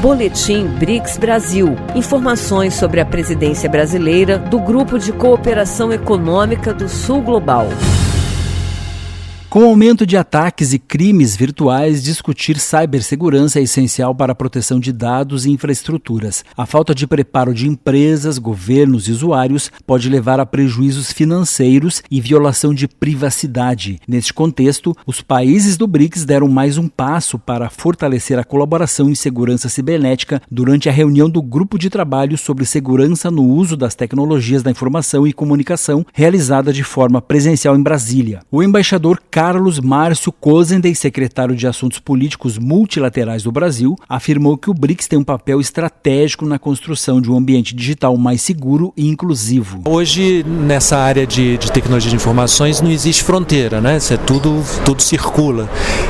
Boletim BRICS Brasil. Informações sobre a presidência brasileira do Grupo de Cooperação Econômica do Sul Global. Com o aumento de ataques e crimes virtuais, discutir cibersegurança é essencial para a proteção de dados e infraestruturas. A falta de preparo de empresas, governos e usuários pode levar a prejuízos financeiros e violação de privacidade. Neste contexto, os países do BRICS deram mais um passo para fortalecer a colaboração em segurança cibernética durante a reunião do Grupo de Trabalho sobre Segurança no Uso das Tecnologias da Informação e Comunicação, realizada de forma presencial em Brasília. O embaixador Carlos Márcio Cozenden, secretário de Assuntos Políticos Multilaterais do Brasil, afirmou que o BRICS tem um papel estratégico na construção de um ambiente digital mais seguro e inclusivo. Hoje, nessa área de tecnologia de informações, não existe fronteira, né? Tudo circula.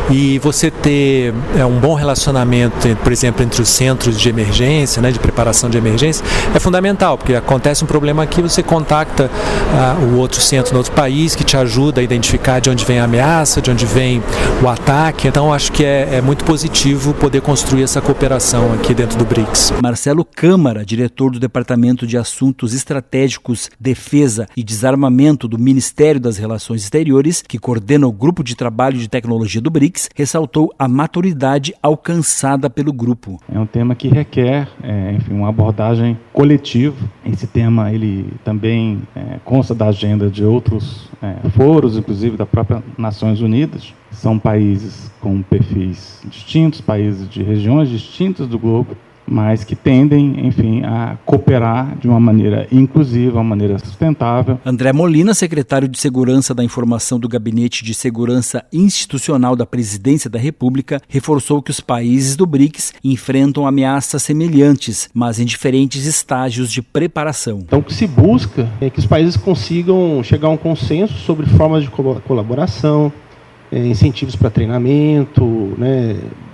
E você ter um bom relacionamento, por exemplo, entre os centros de emergência, né, de preparação de emergência, é fundamental, porque acontece um problema aqui, você contacta o outro centro no outro país, que te ajuda a identificar de onde vem a ameaça, de onde vem o ataque. Então acho que é muito positivo poder construir essa cooperação aqui dentro do BRICS. Marcelo Câmara, diretor do Departamento de Assuntos Estratégicos, Defesa e Desarmamento do Ministério das Relações Exteriores, que coordena o Grupo de Trabalho de Tecnologia do BRICS, ressaltou a maturidade alcançada pelo grupo. É um tema que requer uma abordagem coletiva. Esse tema ele também consta da agenda de outros foros, inclusive da própria Nações Unidas. São países com perfis distintos, países de regiões distintas do globo, mas que tendem, a cooperar de uma maneira inclusiva, uma maneira sustentável. André Molina, secretário de Segurança da Informação do Gabinete de Segurança Institucional da Presidência da República, reforçou que os países do BRICS enfrentam ameaças semelhantes, mas em diferentes estágios de preparação. Então, o que se busca é que os países consigam chegar a um consenso sobre formas de colaboração, incentivos para treinamento,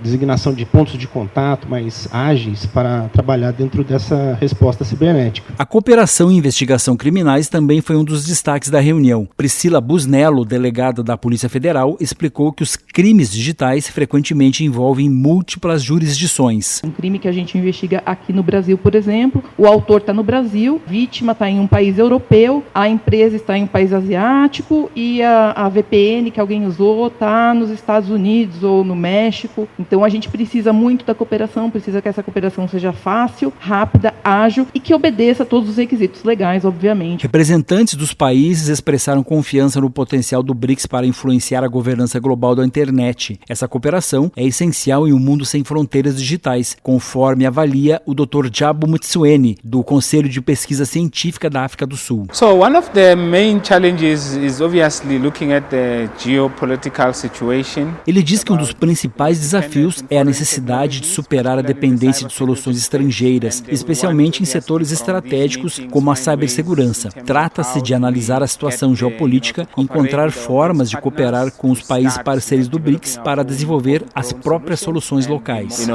designação de pontos de contato mais ágeis para trabalhar dentro dessa resposta cibernética. A cooperação em investigação criminais também foi um dos destaques da reunião. Priscila Busnello, delegada da Polícia Federal, explicou que os crimes digitais frequentemente envolvem múltiplas jurisdições. Um crime que a gente investiga aqui no Brasil, por exemplo, o autor está no Brasil, a vítima está em um país europeu, a empresa está em um país asiático e a VPN que alguém usou está nos Estados Unidos ou no México. Então a gente precisa muito da cooperação, precisa que essa cooperação seja fácil, rápida, ágil e que obedeça a todos os requisitos legais, obviamente. Representantes dos países expressaram confiança no potencial do BRICS para influenciar a governança global da internet. Essa cooperação é essencial em um mundo sem fronteiras digitais, conforme avalia o Dr. Jabu Mutsueni, do Conselho de Pesquisa Científica da África do Sul. So one of the main challenges is obviously looking at the geopolitical situation. Ele diz que um dos principais desafios é a necessidade de superar a dependência de soluções estrangeiras, especialmente em setores estratégicos como a cibersegurança. Trata-se de analisar a situação geopolítica e encontrar formas de cooperar com os países parceiros do BRICS para desenvolver as próprias soluções locais.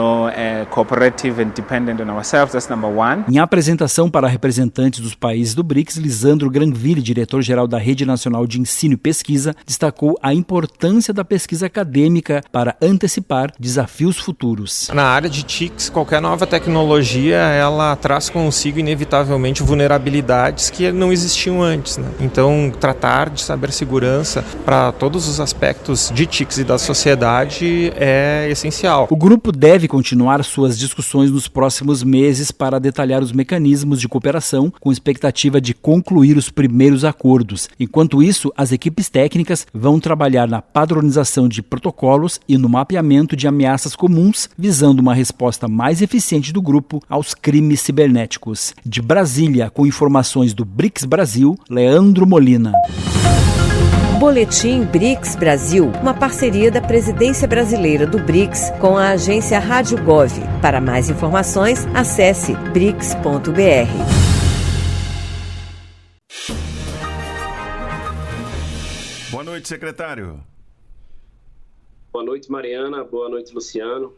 Em apresentação para representantes dos países do BRICS, Lisandro Granville, diretor-geral da Rede Nacional de Ensino e Pesquisa, destacou a importância da pesquisa acadêmica para antecipar desafios futuros. Na área de TICs, qualquer nova tecnologia, ela traz consigo inevitavelmente vulnerabilidades que não existiam antes, né? Então, tratar de cibersegurança para todos os aspectos de TICs e da sociedade é essencial. O grupo deve continuar suas discussões nos próximos meses para detalhar os mecanismos de cooperação, com expectativa de concluir os primeiros acordos. Enquanto isso, as equipes técnicas vão trabalhar na padronização de protocolos e no mapeamento de ameaças comuns, visando uma resposta mais eficiente do grupo aos crimes cibernéticos. De Brasília, com informações do BRICS Brasil, Leandro Molina. Boletim BRICS Brasil, uma parceria da Presidência Brasileira do BRICS com a agência Rádio Gov. Para mais informações, acesse brics.br. Boa noite, secretário. Boa noite, Mariana. Boa noite, Luciano.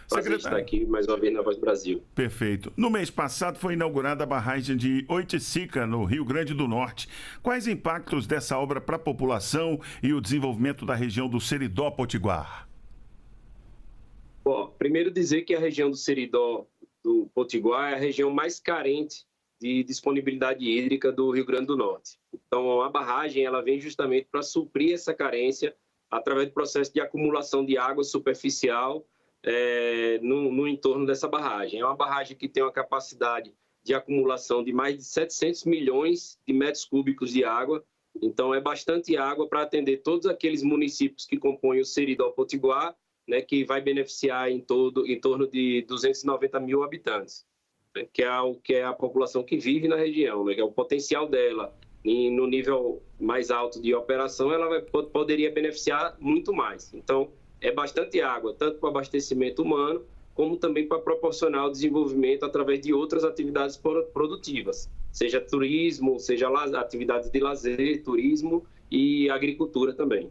Prazer estar aqui mais uma vez na Voz do Brasil. Perfeito. No mês passado foi inaugurada a barragem de Oiticica, no Rio Grande do Norte. Quais impactos dessa obra para a população e o desenvolvimento da região do Seridó Potiguar? Bom, primeiro dizer que a região do Seridó Potiguar é a região mais carente de disponibilidade hídrica do Rio Grande do Norte. Então, a barragem ela vem justamente para suprir essa carência através do processo de acumulação de água superficial no entorno dessa barragem. É uma barragem que tem uma capacidade de acumulação de mais de 700 milhões de metros cúbicos de água. Então, é bastante água para atender todos aqueles municípios que compõem o Seridó Potiguar, né, que vai beneficiar em torno de 290 mil habitantes, né, que é a população que vive na região, né, que é o potencial dela. No nível mais alto de operação, ela poderia beneficiar muito mais. Então, é bastante água, tanto para abastecimento humano, como também para proporcionar o desenvolvimento através de outras atividades produtivas, seja turismo, seja atividades de lazer, turismo e agricultura também.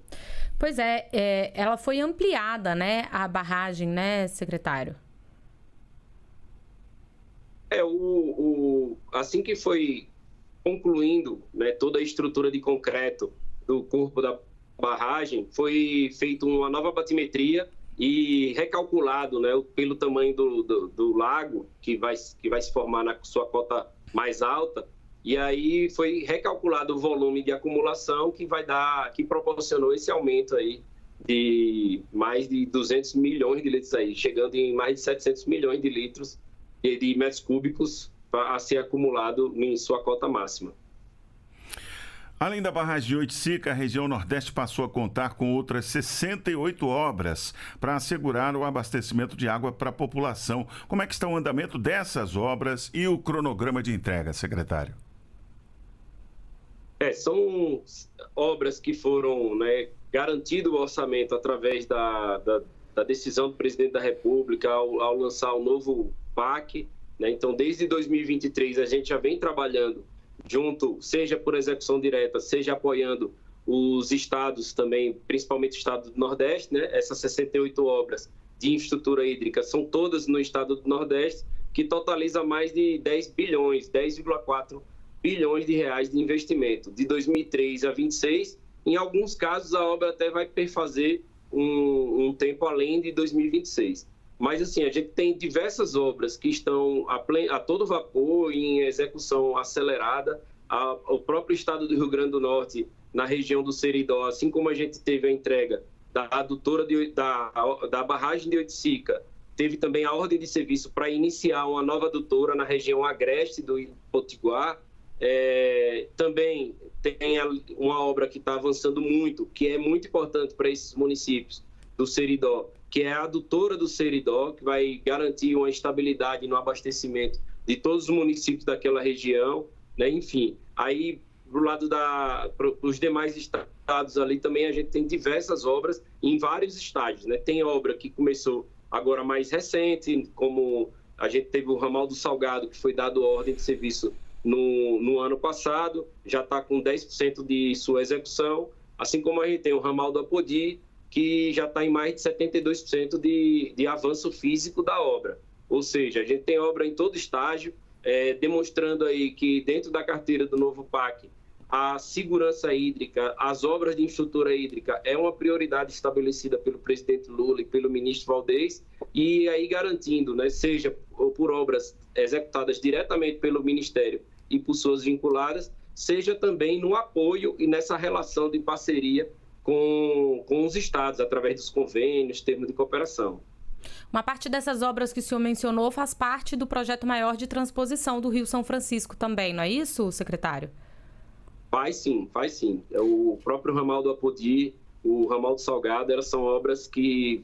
Pois é, ela foi ampliada, né, a barragem, né, secretário? Assim que foi concluindo, né, toda a estrutura de concreto do corpo da barragem, foi feita uma nova batimetria e recalculado, né, pelo tamanho do lago que vai se formar na sua cota mais alta, e aí foi recalculado o volume de acumulação que proporcionou esse aumento aí de mais de 200 milhões de litros aí, chegando em mais de 700 milhões de litros de metros cúbicos a ser acumulado em sua cota máxima. Além da barragem de Oiticica, a região Nordeste passou a contar com outras 68 obras para assegurar o abastecimento de água para a população. Como é que está o andamento dessas obras e o cronograma de entrega, secretário? São obras que foram, né, garantido o orçamento através da decisão do presidente da República ao lançar o novo PAC, né? Então, desde 2023, a gente já vem trabalhando junto, seja por execução direta, seja apoiando os estados também, principalmente o estado do Nordeste, né? Essas 68 obras de infraestrutura hídrica são todas no estado do Nordeste, que totaliza mais de 10,4 bilhões de reais de investimento. De 2003 a 26, em alguns casos a obra até vai perfazer um tempo além de 2026. Mas assim, a gente tem diversas obras que estão a todo vapor, em execução acelerada. O próprio estado do Rio Grande do Norte, na região do Seridó, assim como a gente teve a entrega da adutora da barragem de Oiticica, teve também a ordem de serviço para iniciar uma nova adutora na região agreste do Potiguar. Também tem uma obra que está avançando muito, que é muito importante para esses municípios do Seridó, que é a adutora do Seridó, que vai garantir uma estabilidade no abastecimento de todos os municípios daquela região, né? Enfim, aí do lado dos demais estados ali também a gente tem diversas obras em vários estágios, né? Tem obra que começou agora mais recente, como a gente teve o ramal do Salgado, que foi dado ordem de serviço no ano passado, já está com 10% de sua execução, assim como a gente tem o ramal do Apodi, que já está em mais de 72% de avanço físico da obra. Ou seja, a gente tem obra em todo estágio, demonstrando aí que dentro da carteira do novo PAC, a segurança hídrica, as obras de infraestrutura hídrica é uma prioridade estabelecida pelo presidente Lula e pelo ministro Valdez, e aí garantindo, né, seja por obras executadas diretamente pelo Ministério e por suas vinculadas, seja também no apoio e nessa relação de parceria com os estados, através dos convênios, termos de cooperação. Uma parte dessas obras que o senhor mencionou faz parte do projeto maior de transposição do Rio São Francisco também, não é isso, secretário? Faz sim. O próprio ramal do Apodi, o ramal do Salgado, elas são obras que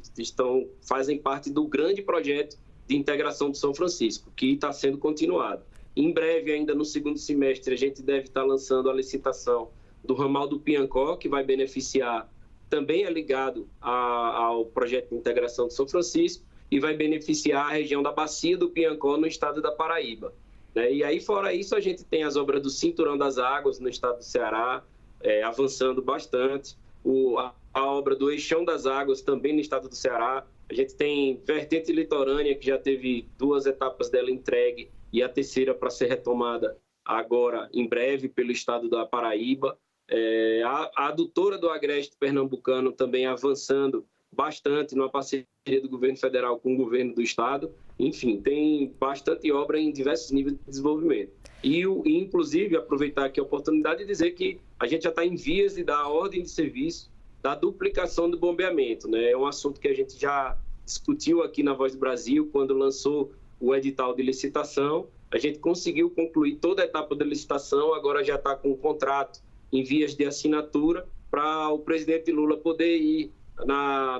fazem parte do grande projeto de integração do São Francisco, que está sendo continuado. Em breve, ainda no segundo semestre, a gente deve estar lançando a licitação do ramal do Piancó, que vai beneficiar, também é ligado ao projeto de integração de São Francisco, e vai beneficiar a região da Bacia do Piancó, no estado da Paraíba. E aí, fora isso, a gente tem as obras do Cinturão das Águas, no estado do Ceará, avançando bastante. A obra do Eixão das Águas, também no estado do Ceará. A gente tem Vertente Litorânea, que já teve 2 etapas dela entregue, e a terceira para ser retomada agora, em breve, pelo estado da Paraíba. A adutora do Agreste Pernambucano também avançando bastante numa parceria do governo federal com o governo do estado. Enfim, tem bastante obra em diversos níveis de desenvolvimento. E inclusive, aproveitar aqui a oportunidade de dizer que a gente já está em vias de dar a ordem de serviço da duplicação do bombeamento, né? É um assunto que a gente já discutiu aqui na Voz do Brasil, quando lançou o edital de licitação. A gente conseguiu concluir toda a etapa da licitação, agora já está com o contrato em vias de assinatura para o presidente Lula poder ir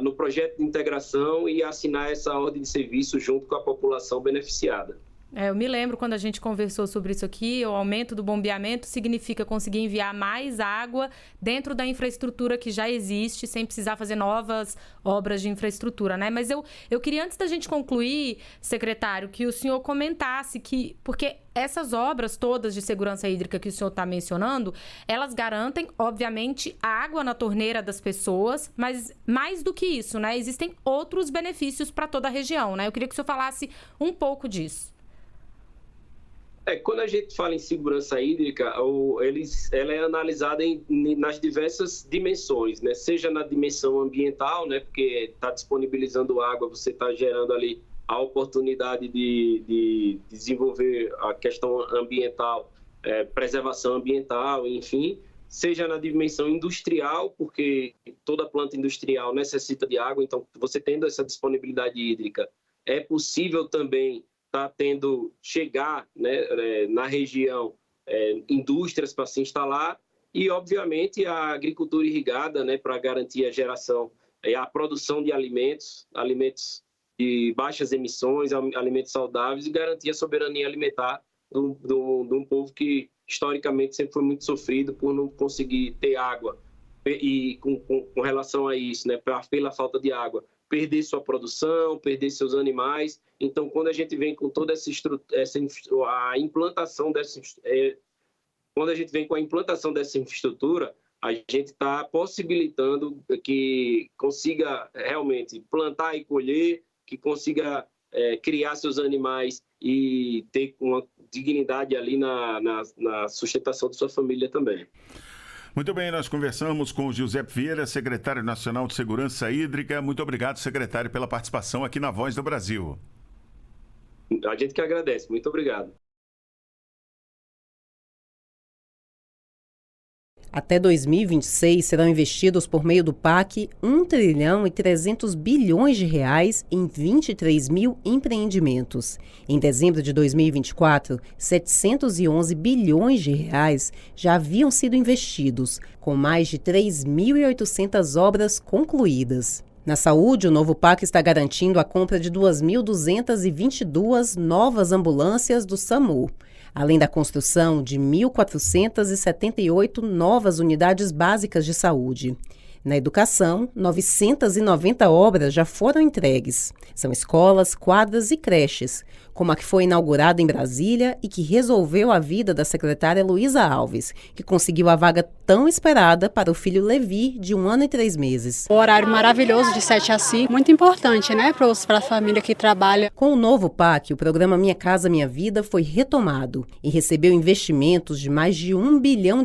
no projeto de integração e assinar essa ordem de serviço junto com a população beneficiada. Eu me lembro quando a gente conversou sobre isso aqui, o aumento do bombeamento significa conseguir enviar mais água dentro da infraestrutura que já existe, sem precisar fazer novas obras de infraestrutura, né? Mas eu queria, antes da gente concluir, secretário, que o senhor comentasse que, porque essas obras todas de segurança hídrica que o senhor está mencionando, elas garantem, obviamente, a água na torneira das pessoas, mas mais do que isso, né? Existem outros benefícios para toda a região, né? Eu queria que o senhor falasse um pouco disso. Quando a gente fala em segurança hídrica, ela é analisada nas diversas dimensões, né? Seja na dimensão ambiental, né? Porque está disponibilizando água, você está gerando ali a oportunidade de desenvolver a questão ambiental, preservação ambiental, enfim. Seja na dimensão industrial, porque toda planta industrial necessita de água, então você tendo essa disponibilidade hídrica, é possível também está chegar, né, na região indústrias para se instalar e, obviamente, a agricultura irrigada, né, para garantir a geração e a produção de alimentos de baixas emissões, alimentos saudáveis e garantir a soberania alimentar de um povo que, historicamente, sempre foi muito sofrido por não conseguir ter água. E com relação a isso, né, pela falta de água, perder sua produção, perder seus animais. Então, quando a gente vem com toda a implantação quando a gente vem com a implantação dessa infraestrutura, a gente está possibilitando que consiga realmente plantar e colher, que consiga criar seus animais e ter uma dignidade ali na sustentação de sua família também. Muito bem, nós conversamos com o Giuseppe Vieira, secretário nacional de Segurança Hídrica. Muito obrigado, secretário, pela participação aqui na Voz do Brasil. A gente que agradece. Muito obrigado. Até 2026 serão investidos por meio do PAC 1 trilhão e 300 bilhões de reais em 23 mil empreendimentos. Em dezembro de 2024, 711 bilhões de reais já haviam sido investidos, com mais de 3.800 obras concluídas. Na saúde, o novo PAC está garantindo a compra de 2.222 novas ambulâncias do SAMU, além da construção de 1.478 novas unidades básicas de saúde. Na educação, 990 obras já foram entregues. São escolas, quadras e creches, como a que foi inaugurada em Brasília e que resolveu a vida da secretária Luísa Alves, que conseguiu a vaga tão esperada para o filho Levi, de 1 ano e 3 meses. O horário maravilhoso, de 7 a 5, muito importante, né, para a família que trabalha. Com o novo PAC, o programa Minha Casa Minha Vida foi retomado e recebeu investimentos de mais de R$1 bilhão.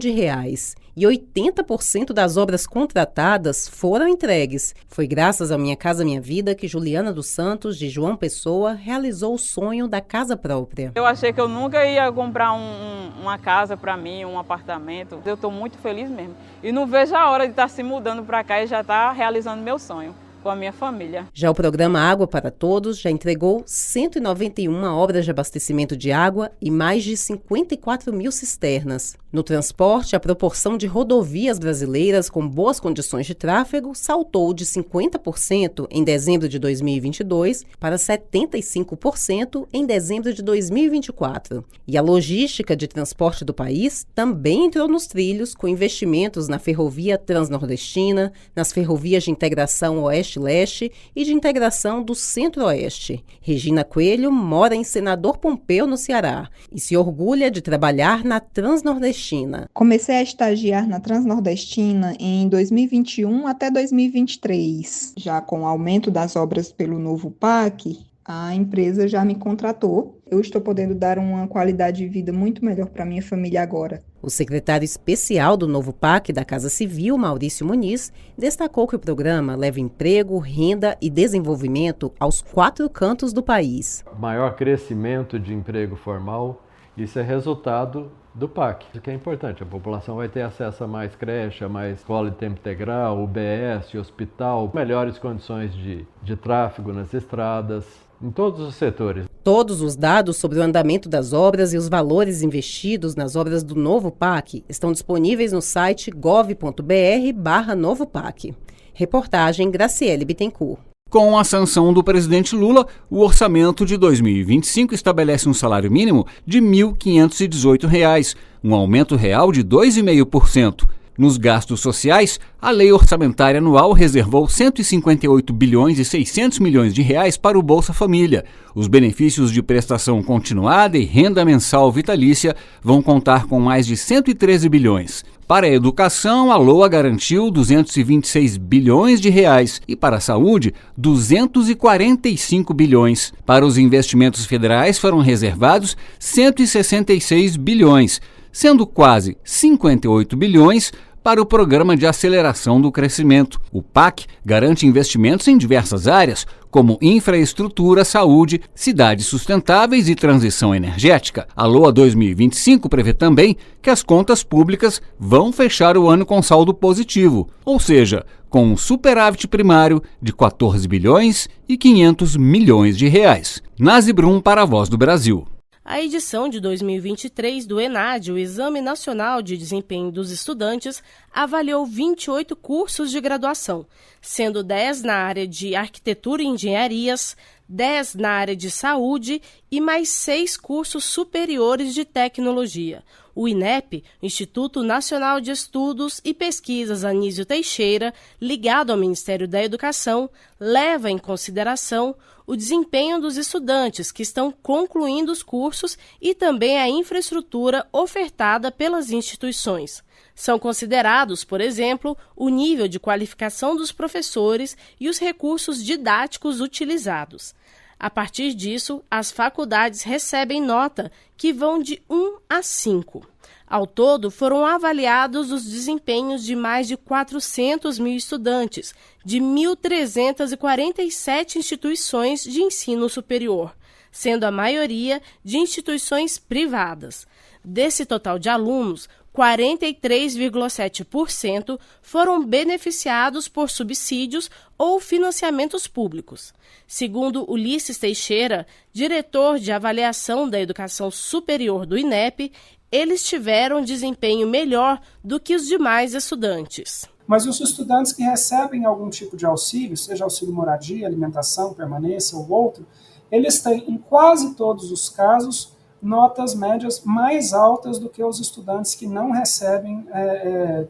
E 80% das obras contratadas foram entregues. Foi graças ao Minha Casa Minha Vida que Juliana dos Santos, de João Pessoa, realizou o sonho da casa própria. Eu achei que eu nunca ia comprar uma casa para mim, um apartamento. Eu estou muito feliz mesmo. E não vejo a hora de estar se mudando para cá e já estar realizando meu sonho com a minha família. Já o programa Água para Todos já entregou 191 obras de abastecimento de água e mais de 54 mil cisternas. No transporte, a proporção de rodovias brasileiras com boas condições de tráfego saltou de 50% em dezembro de 2022 para 75% em dezembro de 2024. E a logística de transporte do país também entrou nos trilhos com investimentos na ferrovia transnordestina, nas ferrovias de integração Oeste-Leste e de integração do Centro-Oeste. Regina Coelho mora em Senador Pompeu, no Ceará, e se orgulha de trabalhar na Transnordestina. Comecei a estagiar na Transnordestina em 2021 até 2023. Já com o aumento das obras pelo novo PAC, a empresa já me contratou. Eu estou podendo dar uma qualidade de vida muito melhor para minha família agora. O secretário especial do novo PAC da Casa Civil, Maurício Muniz, destacou que o programa leva emprego, renda e desenvolvimento aos 4 cantos do país. Maior crescimento de emprego formal, isso é resultado do PAC. Isso que é importante, a população vai ter acesso a mais creche, a mais escola de tempo integral, UBS, hospital, melhores condições de tráfego nas estradas, em todos os setores. Todos os dados sobre o andamento das obras e os valores investidos nas obras do novo PAC estão disponíveis no site gov.br/novopac. Reportagem Graciele Bittencourt. Com a sanção do presidente Lula, o orçamento de 2025 estabelece um salário mínimo de R$ 1.518, um aumento real de 2,5%. Nos gastos sociais, a lei orçamentária anual reservou 158 bilhões e 600 milhões de reais para o Bolsa Família. Os benefícios de prestação continuada e renda mensal vitalícia vão contar com mais de 113 bilhões. Para a educação, a LOA garantiu 226 bilhões de reais e para a saúde, 245 bilhões. Para os investimentos federais foram reservados 166 bilhões, sendo quase 58 bilhões para o Programa de Aceleração do Crescimento. O PAC garante investimentos em diversas áreas, como infraestrutura, saúde, cidades sustentáveis e transição energética. A LOA 2025 prevê também que as contas públicas vão fechar o ano com saldo positivo, ou seja, com um superávit primário de 14 bilhões e 500 milhões de reais. Nazi Brum para a Voz do Brasil. A edição de 2023 do ENAD, o Exame Nacional de Desempenho dos Estudantes, avaliou 28 cursos de graduação, sendo 10 na área de Arquitetura e Engenharias, 10 na área de Saúde e mais 6 cursos superiores de Tecnologia. O INEP, Instituto Nacional de Estudos e Pesquisas Anísio Teixeira, ligado ao Ministério da Educação, leva em consideração o desempenho dos estudantes que estão concluindo os cursos e também a infraestrutura ofertada pelas instituições. São considerados, por exemplo, o nível de qualificação dos professores e os recursos didáticos utilizados. A partir disso, as faculdades recebem nota que vão de 1 a 5. Ao todo, foram avaliados os desempenhos de mais de 400 mil estudantes, de 1.347 instituições de ensino superior, sendo a maioria de instituições privadas. Desse total de alunos, 43,7% foram beneficiados por subsídios ou financiamentos públicos. Segundo Ulisses Teixeira, diretor de avaliação da educação superior do INEP, eles tiveram desempenho melhor do que os demais estudantes. Mas os estudantes que recebem algum tipo de auxílio, seja auxílio moradia, alimentação, permanência ou outro, eles têm, em quase todos os casos, notas médias mais altas do que os estudantes que não recebem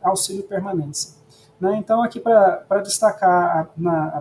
auxílio permanência. Né? Então, aqui para destacar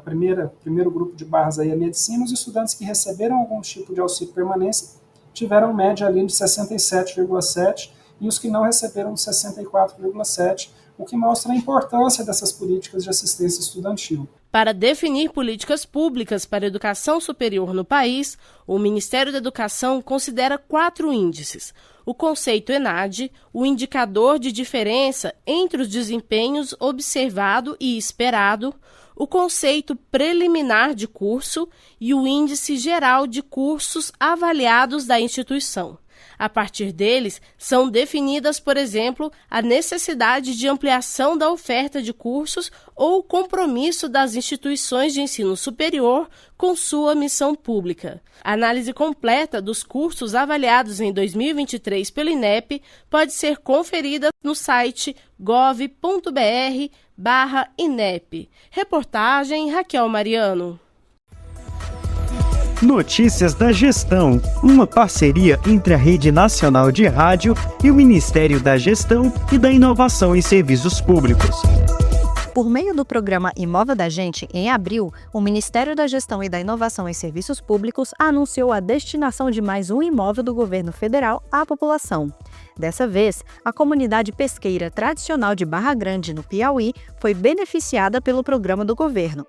primeiro grupo de barras aí, a medicina, os estudantes que receberam algum tipo de auxílio permanência tiveram média ali de 67,7 e os que não receberam de 64,7, o que mostra a importância dessas políticas de assistência estudantil. Para definir políticas públicas para a educação superior no país, o Ministério da Educação considera 4 índices: o conceito ENAD, o indicador de diferença entre os desempenhos observado e esperado, o conceito preliminar de curso e o índice geral de cursos avaliados da instituição. A partir deles, são definidas, por exemplo, a necessidade de ampliação da oferta de cursos ou o compromisso das instituições de ensino superior com sua missão pública. A análise completa dos cursos avaliados em 2023 pelo INEP pode ser conferida no site gov.br/INEP. Reportagem Raquel Mariano. Notícias da Gestão, uma parceria entre a Rede Nacional de Rádio e o Ministério da Gestão e da Inovação em Serviços Públicos. Por meio do programa Imóvel da Gente, em abril, o Ministério da Gestão e da Inovação em Serviços Públicos anunciou a destinação de mais um imóvel do governo federal à população. Dessa vez, a comunidade pesqueira tradicional de Barra Grande, no Piauí, foi beneficiada pelo programa do governo.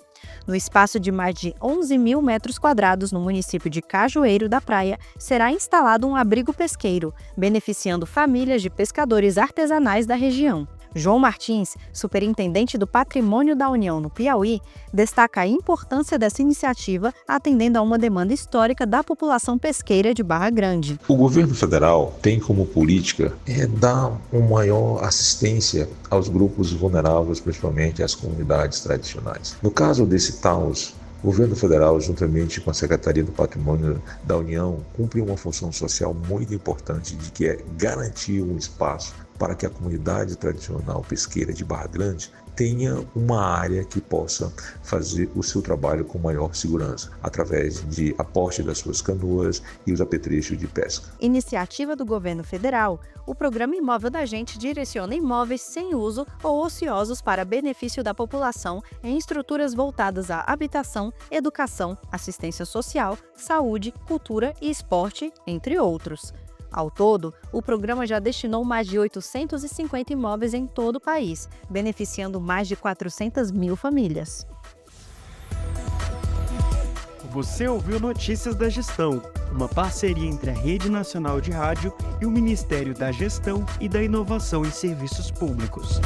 No espaço de mais de 11 mil metros quadrados no município de Cajueiro da Praia, será instalado um abrigo pesqueiro, beneficiando famílias de pescadores artesanais da região. João Martins, superintendente do Patrimônio da União no Piauí, destaca a importância dessa iniciativa atendendo a uma demanda histórica da população pesqueira de Barra Grande. O governo federal tem como política dar uma maior assistência aos grupos vulneráveis, principalmente às comunidades tradicionais. No caso desse Taos, o governo federal, juntamente com a Secretaria do Patrimônio da União, cumpre uma função social muito importante, de que é garantir um espaço para que a comunidade tradicional pesqueira de Barra Grande tenha uma área que possa fazer o seu trabalho com maior segurança, através de aporte das suas canoas e os apetrechos de pesca. Iniciativa do governo federal, o programa Imóvel da Gente direciona imóveis sem uso ou ociosos para benefício da população em estruturas voltadas à habitação, educação, assistência social, saúde, cultura e esporte, entre outros. Ao todo, o programa já destinou mais de 850 imóveis em todo o país, beneficiando mais de 400 mil famílias. Você ouviu Notícias da Gestão, uma parceria entre a Rede Nacional de Rádio e o Ministério da Gestão e da Inovação em Serviços Públicos.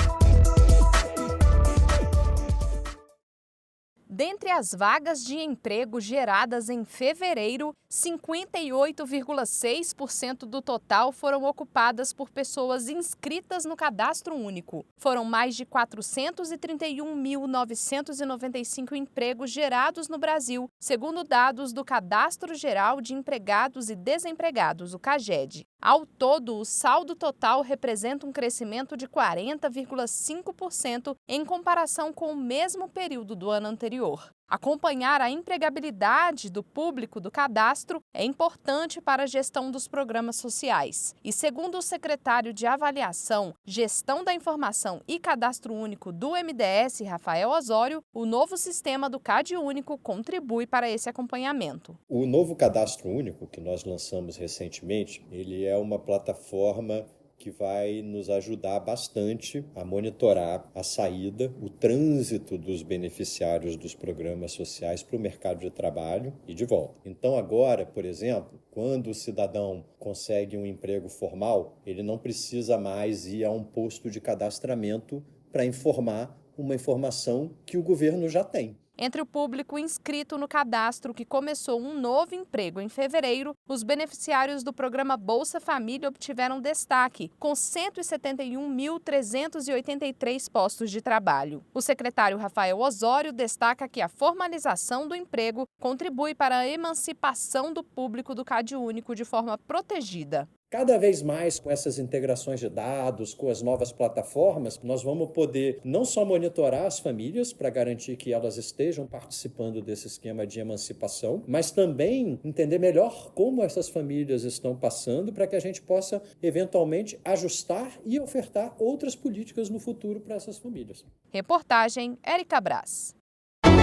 Dentre as vagas de emprego geradas em fevereiro, 58,6% do total foram ocupadas por pessoas inscritas no Cadastro Único. Foram mais de 431.995 empregos gerados no Brasil, segundo dados do Cadastro Geral de Empregados e Desempregados, o CAGED. Ao todo, o saldo total representa um crescimento de 40,5% em comparação com o mesmo período do ano anterior. Acompanhar a empregabilidade do público do cadastro é importante para a gestão dos programas sociais. E segundo o secretário de Avaliação, Gestão da Informação e Cadastro Único do MDS, Rafael Osório, o novo sistema do CadÚnico contribui para esse acompanhamento. O novo Cadastro Único, que nós lançamos recentemente, ele é uma plataforma que vai nos ajudar bastante a monitorar a saída, o trânsito dos beneficiários dos programas sociais para o mercado de trabalho e de volta. Então agora, por exemplo, quando o cidadão consegue um emprego formal, ele não precisa mais ir a um posto de cadastramento para informar uma informação que o governo já tem. Entre o público inscrito no cadastro que começou um novo emprego em fevereiro, os beneficiários do programa Bolsa Família obtiveram destaque, com 171.383 postos de trabalho. O secretário Rafael Osório destaca que a formalização do emprego contribui para a emancipação do público do CadÚnico de forma protegida. Cada vez mais, com essas integrações de dados, com as novas plataformas, nós vamos poder não só monitorar as famílias para garantir que elas estejam participando desse esquema de emancipação, mas também entender melhor como essas famílias estão passando para que a gente possa, eventualmente, ajustar e ofertar outras políticas no futuro para essas famílias. Reportagem Érica Braz.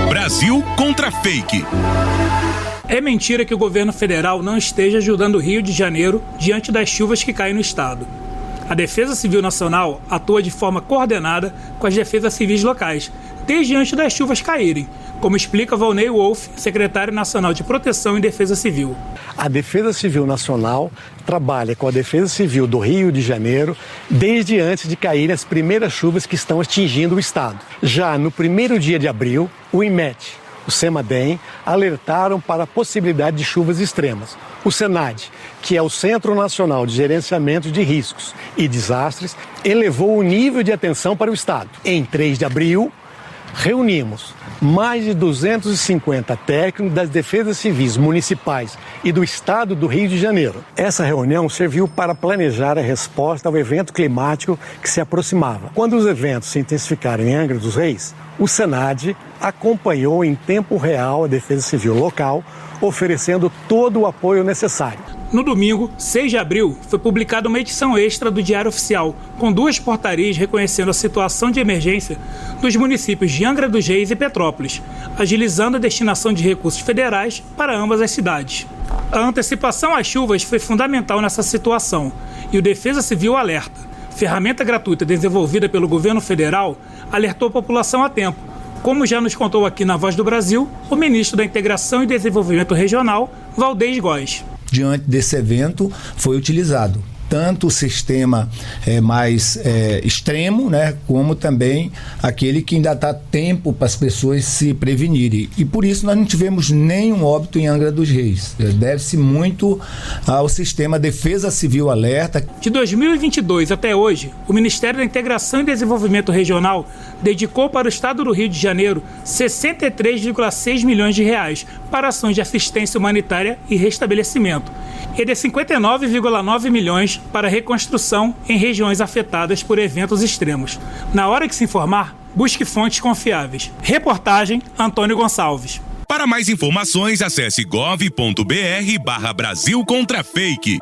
Brasil contra fake. É mentira que o governo federal não esteja ajudando o Rio de Janeiro diante das chuvas que caem no estado. A Defesa Civil Nacional atua de forma coordenada com as defesas civis locais, desde antes das chuvas caírem, como explica Valnei Wolff, secretário nacional de Proteção e Defesa Civil. A Defesa Civil Nacional trabalha com a Defesa Civil do Rio de Janeiro desde antes de caírem as primeiras chuvas que estão atingindo o estado. Já no primeiro dia de abril, o INMET, o CEMADEM, alertaram para a possibilidade de chuvas extremas. O SENAD, que é o Centro Nacional de Gerenciamento de Riscos e Desastres, elevou o nível de atenção para o estado. Em 3 de abril, reunimos mais de 250 técnicos das defesas civis municipais e do estado do Rio de Janeiro. Essa reunião serviu para planejar a resposta ao evento climático que se aproximava. Quando os eventos se intensificaram em Angra dos Reis, o SENAD acompanhou em tempo real a Defesa Civil local, oferecendo todo o apoio necessário. No domingo, 6 de abril, foi publicada uma edição extra do Diário Oficial, com 2 portarias reconhecendo a situação de emergência dos municípios de Angra dos Reis e Petrópolis, agilizando a destinação de recursos federais para ambas as cidades. A antecipação às chuvas foi fundamental nessa situação, e o Defesa Civil Alerta, ferramenta gratuita desenvolvida pelo governo federal, alertou a população a tempo, como já nos contou aqui na Voz do Brasil o ministro da Integração e Desenvolvimento Regional, Valdez Góes. Diante desse evento foi utilizado tanto o sistema mais extremo, né, como também aquele que ainda está tempo para as pessoas se prevenirem. E por isso nós não tivemos nenhum óbito em Angra dos Reis. Deve-se muito ao sistema Defesa Civil Alerta. De 2022 até hoje, o Ministério da Integração e Desenvolvimento Regional dedicou para o estado do Rio de Janeiro 63,6 milhões de reais para ações de assistência humanitária e restabelecimento, e de 59,9 milhões para reconstrução em regiões afetadas por eventos extremos. Na hora que se informar, busque fontes confiáveis. Reportagem Antônio Gonçalves. Para mais informações, acesse gov.br/Brasil contra Fake.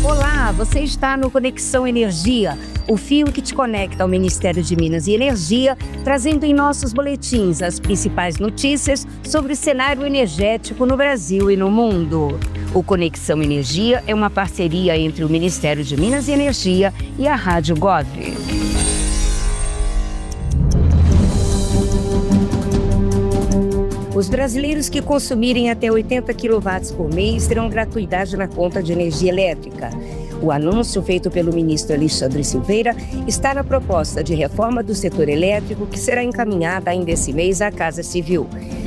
Olá, você está no Conexão Energia, o fio que te conecta ao Ministério de Minas e Energia, trazendo em nossos boletins as principais notícias sobre o cenário energético no Brasil e no mundo. O Conexão Energia é uma parceria entre o Ministério de Minas e Energia e a Rádio Gov. Os brasileiros que consumirem até 80 kW por mês terão gratuidade na conta de energia elétrica. O anúncio feito pelo ministro Alexandre Silveira está na proposta de reforma do setor elétrico que será encaminhada ainda esse mês à Casa Civil.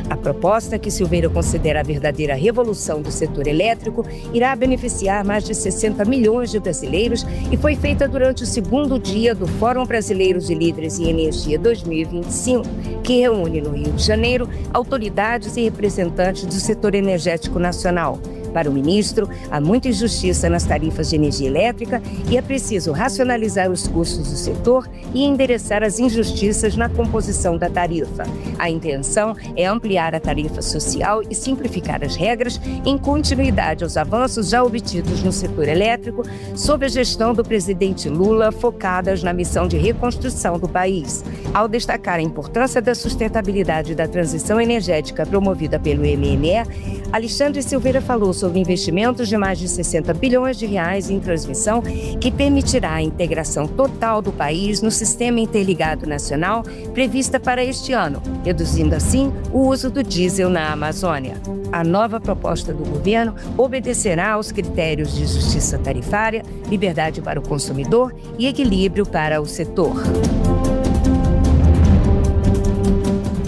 A proposta, que Silveira considera a verdadeira revolução do setor elétrico, irá beneficiar mais de 60 milhões de brasileiros e foi feita durante o segundo dia do Fórum Brasileiro de Líderes em Energia 2025, que reúne no Rio de Janeiro autoridades e representantes do setor energético nacional. Para o ministro, há muita injustiça nas tarifas de energia elétrica e é preciso racionalizar os custos do setor e endereçar as injustiças na composição da tarifa. A intenção é ampliar a tarifa social e simplificar as regras em continuidade aos avanços já obtidos no setor elétrico sob a gestão do presidente Lula, focadas na missão de reconstrução do país. Ao destacar a importância da sustentabilidade da transição energética promovida pelo MME, Alexandre Silveira falou sobre investimentos de mais de 60 bilhões de reais em transmissão que permitirá a integração total do país no Sistema Interligado Nacional prevista para este ano, reduzindo assim o uso do diesel na Amazônia. A nova proposta do governo obedecerá aos critérios de justiça tarifária, liberdade para o consumidor e equilíbrio para o setor.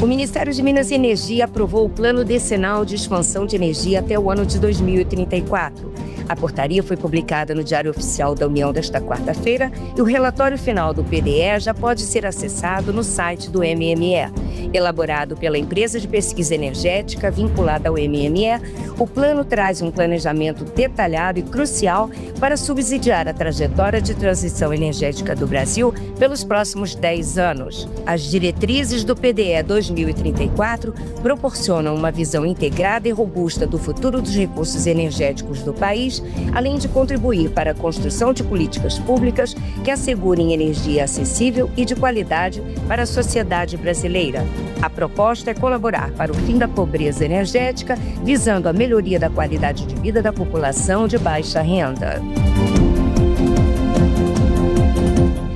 O Ministério de Minas e Energia aprovou o Plano Decenal de Expansão de Energia até o ano de 2034. A portaria foi publicada no Diário Oficial da União desta quarta-feira e o relatório final do PDE já pode ser acessado no site do MME. Elaborado pela empresa de pesquisa energética vinculada ao MME, o plano traz um planejamento detalhado e crucial para subsidiar a trajetória de transição energética do Brasil pelos próximos 10 anos. As diretrizes do PDE 2034 proporcionam uma visão integrada e robusta do futuro dos recursos energéticos do país, além de contribuir para a construção de políticas públicas que assegurem energia acessível e de qualidade para a sociedade brasileira. A proposta é colaborar para o fim da pobreza energética, visando a melhoria da qualidade de vida da população de baixa renda.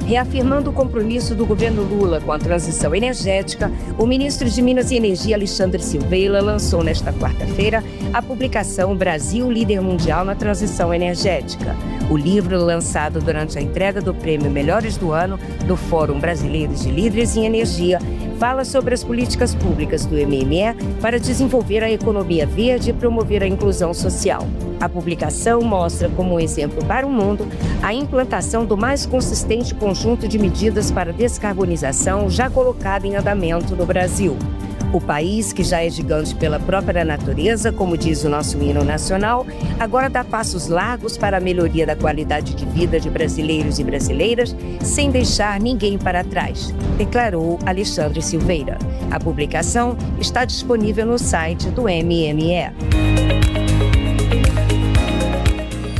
Reafirmando o compromisso do governo Lula com a transição energética, o ministro de Minas e Energia, Alexandre Silveira, lançou nesta quarta-feira a publicação Brasil Líder Mundial na Transição Energética. O livro, lançado durante a entrega do Prêmio Melhores do Ano do Fórum Brasileiro de Líderes em Energia, fala sobre as políticas públicas do MME para desenvolver a economia verde e promover a inclusão social. A publicação mostra como um exemplo para o mundo a implantação do mais consistente conjunto de medidas para descarbonização já colocado em andamento no Brasil. O país, que já é gigante pela própria natureza, como diz o nosso hino nacional, agora dá passos largos para a melhoria da qualidade de vida de brasileiros e brasileiras, sem deixar ninguém para trás, declarou Alexandre Silveira. A publicação está disponível no site do MME.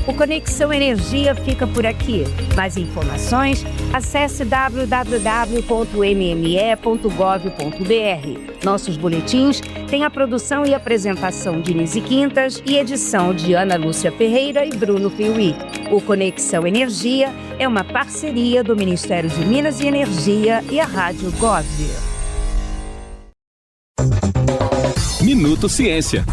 O Conexão Energia fica por aqui. Mais informações, acesse www.mme.gov.br. Nossos boletins têm a produção e apresentação de Nise Quintas e edição de Ana Lúcia Ferreira e Bruno Piuí. O Conexão Energia é uma parceria do Ministério de Minas e Energia e a Rádio Gov. Minuto Ciência.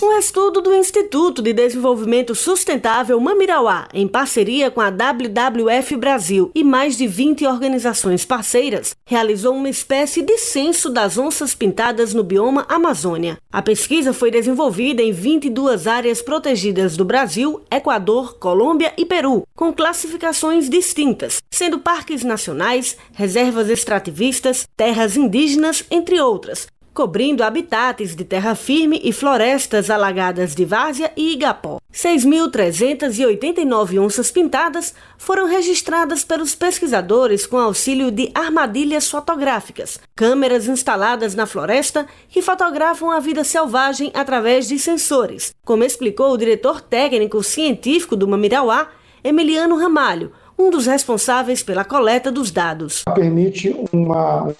Um estudo do Instituto de Desenvolvimento Sustentável Mamirauá, em parceria com a WWF Brasil e mais de 20 organizações parceiras, realizou uma espécie de censo das onças pintadas no bioma Amazônia. A pesquisa foi desenvolvida em 22 áreas protegidas do Brasil, Equador, Colômbia e Peru, com classificações distintas, sendo parques nacionais, reservas extrativistas, terras indígenas, entre outras, cobrindo habitats de terra firme e florestas alagadas de várzea e igapó. 6.389 onças pintadas foram registradas pelos pesquisadores com auxílio de armadilhas fotográficas, câmeras instaladas na floresta que fotografam a vida selvagem através de sensores, como explicou o diretor técnico científico do Mamirauá, Emiliano Ramalho, um dos responsáveis pela coleta dos dados. Permite um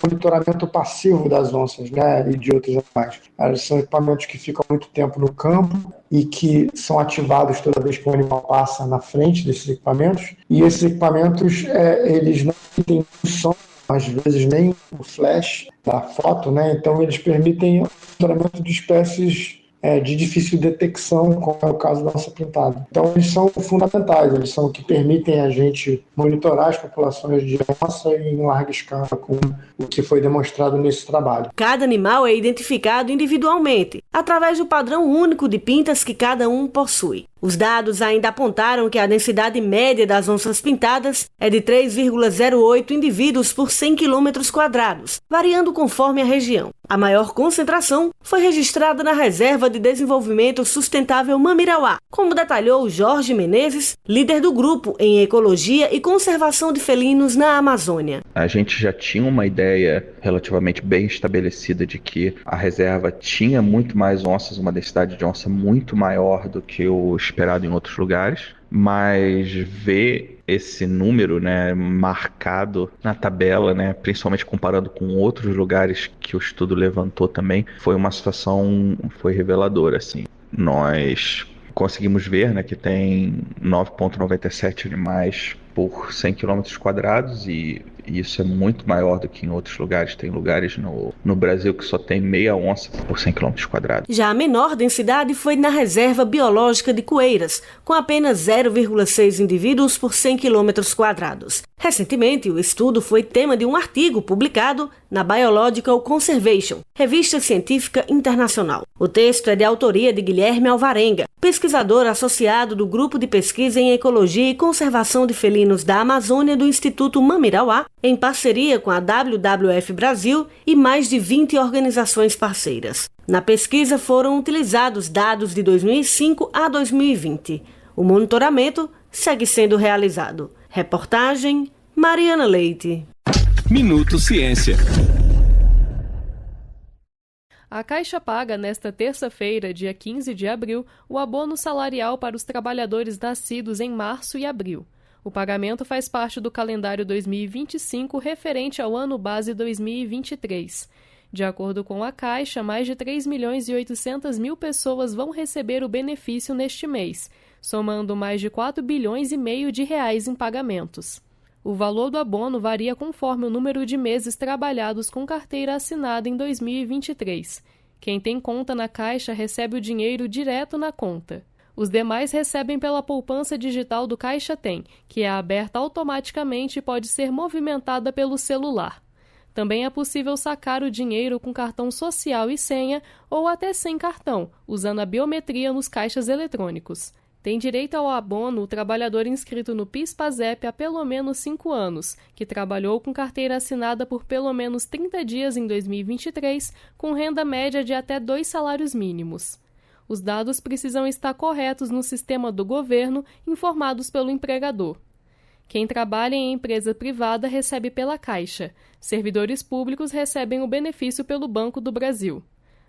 monitoramento passivo das onças, né, e de outros animais. Eles são equipamentos que ficam muito tempo no campo e que são ativados toda vez que o animal passa na frente desses equipamentos. E esses equipamentos, eles não têm som, às vezes nem o flash da foto, né? Então eles permitem o monitoramento de espécies de difícil detecção, como é o caso da onça pintada. Então eles são fundamentais, eles são o que permitem a gente monitorar as populações de onça em larga escala, com o que foi demonstrado nesse trabalho. Cada animal é identificado individualmente, através do padrão único de pintas que cada um possui. Os dados ainda apontaram que a densidade média das onças pintadas é de 3,08 indivíduos por 100 km², variando conforme a região. A maior concentração foi registrada na Reserva de Desenvolvimento Sustentável Mamirauá, como detalhou Jorge Menezes, líder do grupo em Ecologia e Conservação de Felinos na Amazônia. A gente já tinha uma ideia relativamente bem estabelecida de que a reserva tinha muito mais onças, uma densidade de onça muito maior do que o esperado em outros lugares, mas ver esse número, né, marcado na tabela, né, principalmente comparando com outros lugares que o estudo levantou também, foi uma situação, foi reveladora, assim. Nós conseguimos ver, né, que tem 9,97 animais por 100 km² e isso é muito maior do que em outros lugares. Tem lugares no Brasil que só tem meia onça por 100 km². Já a menor densidade foi na Reserva Biológica de Coeiras, com apenas 0,6 indivíduos por 100 km². Recentemente, o estudo foi tema de um artigo publicado na Biological Conservation, revista científica internacional. O texto é de autoria de Guilherme Alvarenga, pesquisador associado do Grupo de Pesquisa em Ecologia e Conservação de Felinos da Amazônia do Instituto Mamirauá, em parceria com a WWF Brasil e mais de 20 organizações parceiras. Na pesquisa foram utilizados dados de 2005 a 2020. O monitoramento segue sendo realizado. Reportagem Mariana Leite. Minuto Ciência. A Caixa paga nesta terça-feira, dia 15 de abril, o abono salarial para os trabalhadores nascidos em março e abril. O pagamento faz parte do calendário 2025 referente ao ano base 2023. De acordo com a Caixa, mais de 3.800.000 pessoas vão receber o benefício neste mês, somando mais de 4,5 bilhões de reais em pagamentos. O valor do abono varia conforme o número de meses trabalhados com carteira assinada em 2023. Quem tem conta na Caixa recebe o dinheiro direto na conta. Os demais recebem pela poupança digital do Caixa Tem, que é aberta automaticamente e pode ser movimentada pelo celular. Também é possível sacar o dinheiro com cartão social e senha ou até sem cartão, usando a biometria nos caixas eletrônicos. Tem direito ao abono o trabalhador inscrito no PIS/PASEP há pelo menos 5 anos, que trabalhou com carteira assinada por pelo menos 30 dias em 2023, com renda média de até 2 salários mínimos. Os dados precisam estar corretos no sistema do governo, informados pelo empregador. Quem trabalha em empresa privada recebe pela Caixa. Servidores públicos recebem o benefício pelo Banco do Brasil.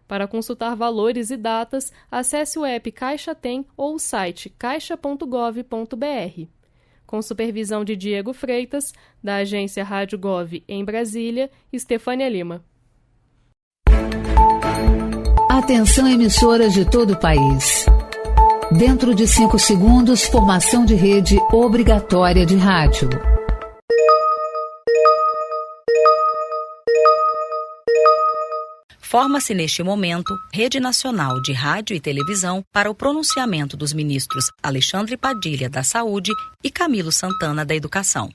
Para consultar valores e datas, acesse o app Caixa Tem ou o site caixa.gov.br. Com supervisão de Diego Freitas, da agência Rádio Gov em Brasília, Estefânia Lima. Atenção, emissoras de todo o país. Dentro de 5 segundos, formação de rede obrigatória de rádio. Forma-se neste momento Rede Nacional de Rádio e Televisão para o pronunciamento dos ministros Alexandre Padilha, da Saúde, e Camilo Santana, da Educação.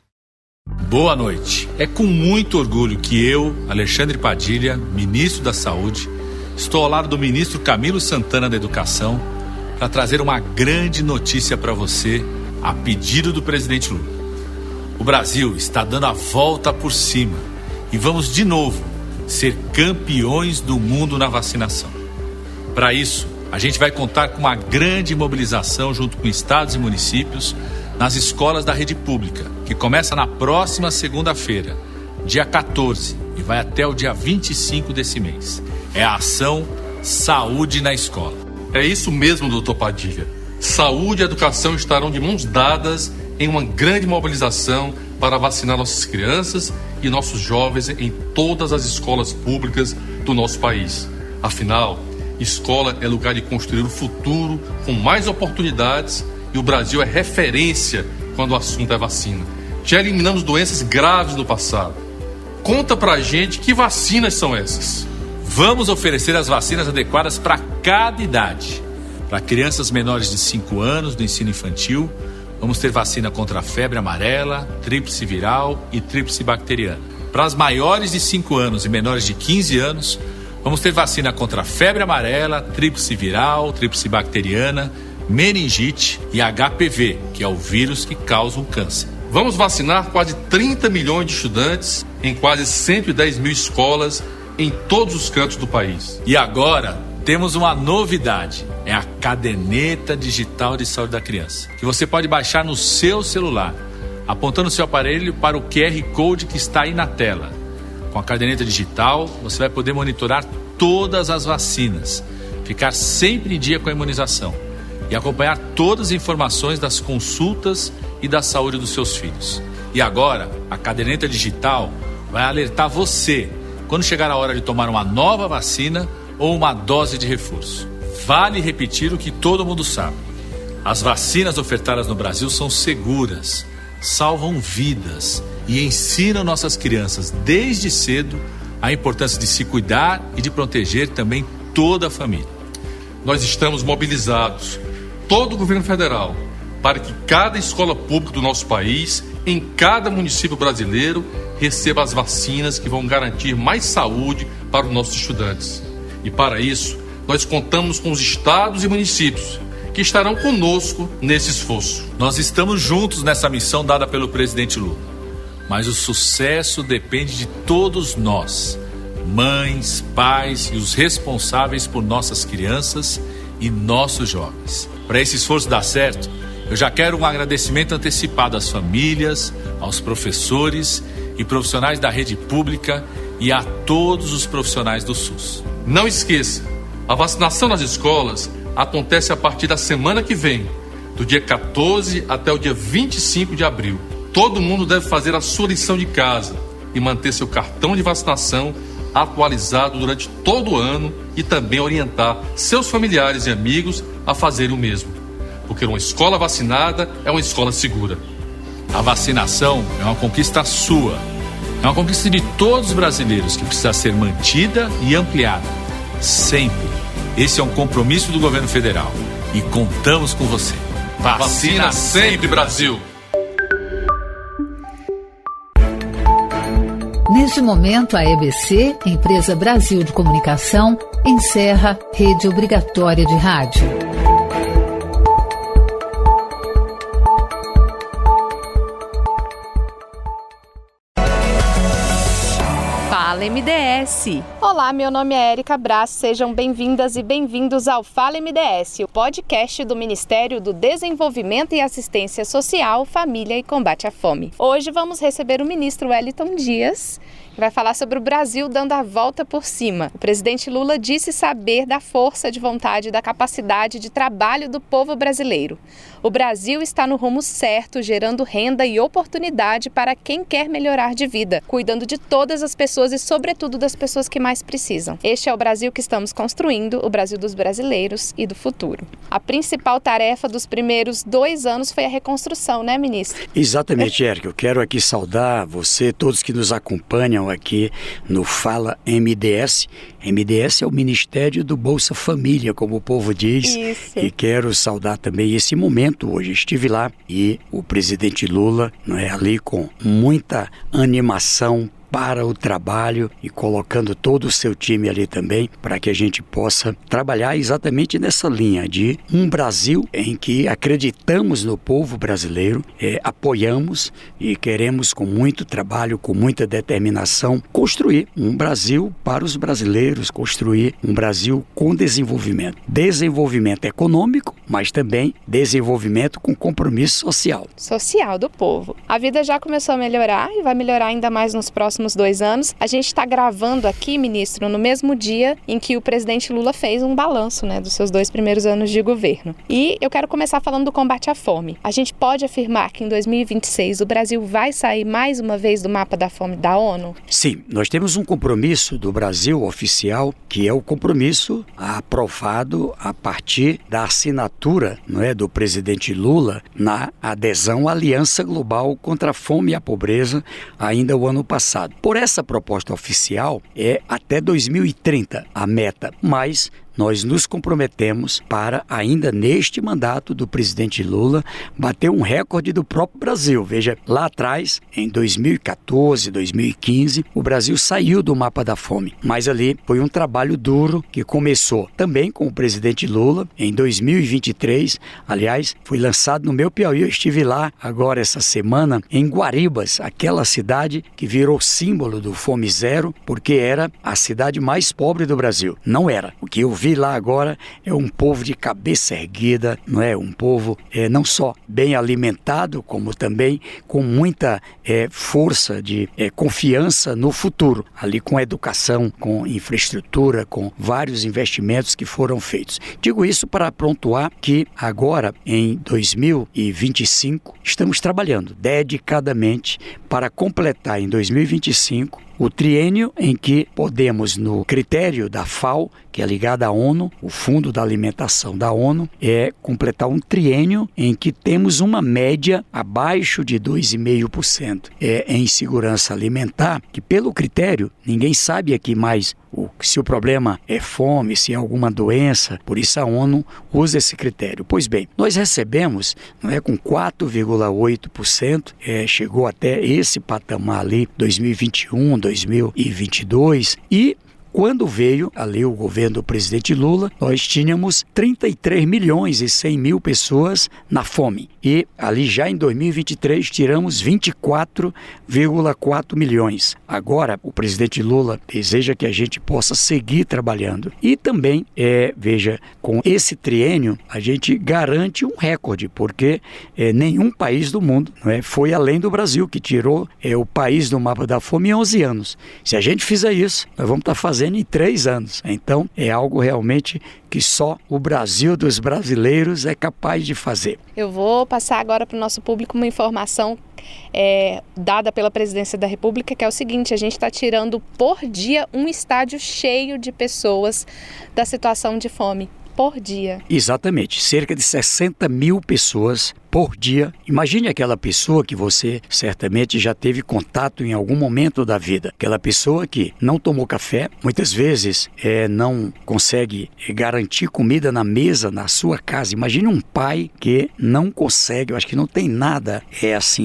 Boa noite. É com muito orgulho que eu, Alexandre Padilha, ministro da Saúde, estou ao lado do ministro Camilo Santana, da Educação, para trazer uma grande notícia para você, a pedido do presidente Lula. O Brasil está dando a volta por cima e vamos de novo ser campeões do mundo na vacinação. Para isso, a gente vai contar com uma grande mobilização junto com estados e municípios nas escolas da rede pública, que começa na próxima segunda-feira, dia 14, e vai até o dia 25 desse mês. É a ação Saúde na Escola. É isso mesmo, doutor Padilha. Saúde e educação estarão de mãos dadas em uma grande mobilização para vacinar nossas crianças e nossos jovens em todas as escolas públicas do nosso país. Afinal, escola é lugar de construir o futuro com mais oportunidades e o Brasil é referência quando o assunto é vacina. Já eliminamos doenças graves no passado. Conta pra gente que vacinas são essas. Vamos oferecer as vacinas adequadas para cada idade. Para crianças menores de 5 anos do ensino infantil, vamos ter vacina contra a febre amarela, tríplice viral e tríplice bacteriana. Para as maiores de 5 anos e menores de 15 anos, vamos ter vacina contra a febre amarela, tríplice viral, tríplice bacteriana, meningite e HPV, que é o vírus que causa o câncer. Vamos vacinar quase 30 milhões de estudantes em quase 110 mil escolas em todos os cantos do país. E agora temos uma novidade, é a caderneta digital de saúde da criança, que você pode baixar no seu celular, apontando o seu aparelho para o QR Code que está aí na tela. Com a caderneta digital, você vai poder monitorar todas as vacinas, ficar sempre em dia com a imunização e acompanhar todas as informações das consultas e da saúde dos seus filhos. E agora, a caderneta digital vai alertar você quando chegar a hora de tomar uma nova vacina ou uma dose de reforço. Vale repetir o que todo mundo sabe. As vacinas ofertadas no Brasil são seguras, salvam vidas e ensinam nossas crianças desde cedo a importância de se cuidar e de proteger também toda a família. Nós estamos mobilizados, todo o governo federal, para que cada escola pública do nosso país, em cada município brasileiro, receba as vacinas que vão garantir mais saúde para os nossos estudantes. E para isso, nós contamos com os estados e municípios que estarão conosco nesse esforço. Nós estamos juntos nessa missão dada pelo presidente Lula. Mas o sucesso depende de todos nós, mães, pais e os responsáveis por nossas crianças e nossos jovens. Para esse esforço dar certo, eu já quero um agradecimento antecipado às famílias, aos professores e profissionais da rede pública e a todos os profissionais do SUS. Não esqueça, a vacinação nas escolas acontece a partir da semana que vem, do dia 14 até o dia 25 de abril. Todo mundo deve fazer a sua lição de casa e manter seu cartão de vacinação atualizado durante todo o ano e também orientar seus familiares e amigos a fazerem o mesmo. Porque uma escola vacinada é uma escola segura. A vacinação é uma conquista sua. É uma conquista de todos os brasileiros que precisa ser mantida e ampliada. Sempre. Esse é um compromisso do governo federal. E contamos com você. Vacina sempre, Brasil! Neste momento, a EBC, Empresa Brasil de Comunicação, encerra rede obrigatória de rádio. Fala MDS. Olá, meu nome é Érica Braz, sejam bem-vindas e bem-vindos ao Fala MDS, o podcast do Ministério do Desenvolvimento e Assistência Social, Família e Combate à Fome. Hoje vamos receber o ministro Wellington Dias, que vai falar sobre o Brasil dando a volta por cima. O presidente Lula disse saber da força de vontade e da capacidade de trabalho do povo brasileiro. O Brasil está no rumo certo, gerando renda e oportunidade para quem quer melhorar de vida, cuidando de todas as pessoas e, sobretudo, das pessoas que mais precisam. Este é o Brasil que estamos construindo, o Brasil dos brasileiros e do futuro. A principal tarefa dos primeiros 2 anos foi a reconstrução, né, ministro? Exatamente, Érica. Eu quero aqui saudar você, todos que nos acompanham aqui no Fala MDS. MDS é o Ministério do Bolsa Família, como o povo diz. Isso. E quero saudar também esse momento hoje. Estive lá e o presidente Lula, ali com muita animação para o trabalho e colocando todo o seu time ali também para que a gente possa trabalhar exatamente nessa linha de um Brasil em que acreditamos no povo brasileiro, apoiamos e queremos com muito trabalho, com muita determinação, construir um Brasil para os brasileiros, construir um Brasil com desenvolvimento. Desenvolvimento econômico, mas também desenvolvimento com compromisso social. Social do povo. A vida já começou a melhorar e vai melhorar ainda mais nos próximos 2 anos. A gente está gravando aqui, ministro, no mesmo dia em que o presidente Lula fez um balanço, dos seus 2 primeiros anos de governo. E eu quero começar falando do combate à fome. A gente pode afirmar que em 2026 o Brasil vai sair mais uma vez do mapa da fome da ONU? Sim, nós temos um compromisso do Brasil oficial, que é o compromisso aprovado a partir da assinatura, do presidente Lula na adesão à Aliança Global contra a Fome e a Pobreza ainda o ano passado. Por essa proposta oficial, é até 2030 a meta, mas nós nos comprometemos para, ainda neste mandato do presidente Lula, bater um recorde do próprio Brasil. Veja, lá atrás, em 2014, 2015, o Brasil saiu do mapa da fome. Mas ali foi um trabalho duro que começou também com o presidente Lula em 2023. Aliás, foi lançado no meu Piauí. Eu estive lá agora essa semana em Guaribas, aquela cidade que virou símbolo do Fome Zero, porque era a cidade mais pobre do Brasil. Não era. O que eu vi lá agora é um povo de cabeça erguida, um povo não só bem alimentado, como também com muita força de confiança no futuro, ali com educação, com infraestrutura, com vários investimentos que foram feitos. Digo isso para pontuar que agora, em 2025, estamos trabalhando dedicadamente para completar em 2025 o triênio em que podemos, no critério da FAO, que é ligada à ONU, o Fundo da Alimentação da ONU, completar um triênio em que temos uma média abaixo de 2,5% em segurança alimentar, que pelo critério, ninguém sabe aqui mais se o problema é fome, se é alguma doença, por isso a ONU usa esse critério. Pois bem, nós recebemos, com 4,8%, chegou até esse patamar ali, 2021, 2022, e quando veio ali o governo do presidente Lula, nós tínhamos 33 milhões e 100 mil pessoas na fome. E ali já em 2023 tiramos 24,4 milhões. Agora o presidente Lula deseja que a gente possa seguir trabalhando. E também, veja, com esse triênio a gente garante um recorde, porque nenhum país do mundo foi além do Brasil, que tirou o país do mapa da fome em 11 anos. Se a gente fizer isso, nós vamos estar fazendo em 3 anos. Então, é algo realmente que só o Brasil dos brasileiros é capaz de fazer. Eu vou passar agora para o nosso público uma informação dada pela Presidência da República, que é o seguinte: a gente está tirando por dia um estádio cheio de pessoas da situação de fome. Por dia. Exatamente, cerca de 60 mil pessoas por dia. Imagine aquela pessoa que você certamente já teve contato em algum momento da vida. Aquela pessoa que não tomou café, muitas vezes não consegue garantir comida na mesa, na sua casa. Imagine um pai que não consegue, eu acho que não tem nada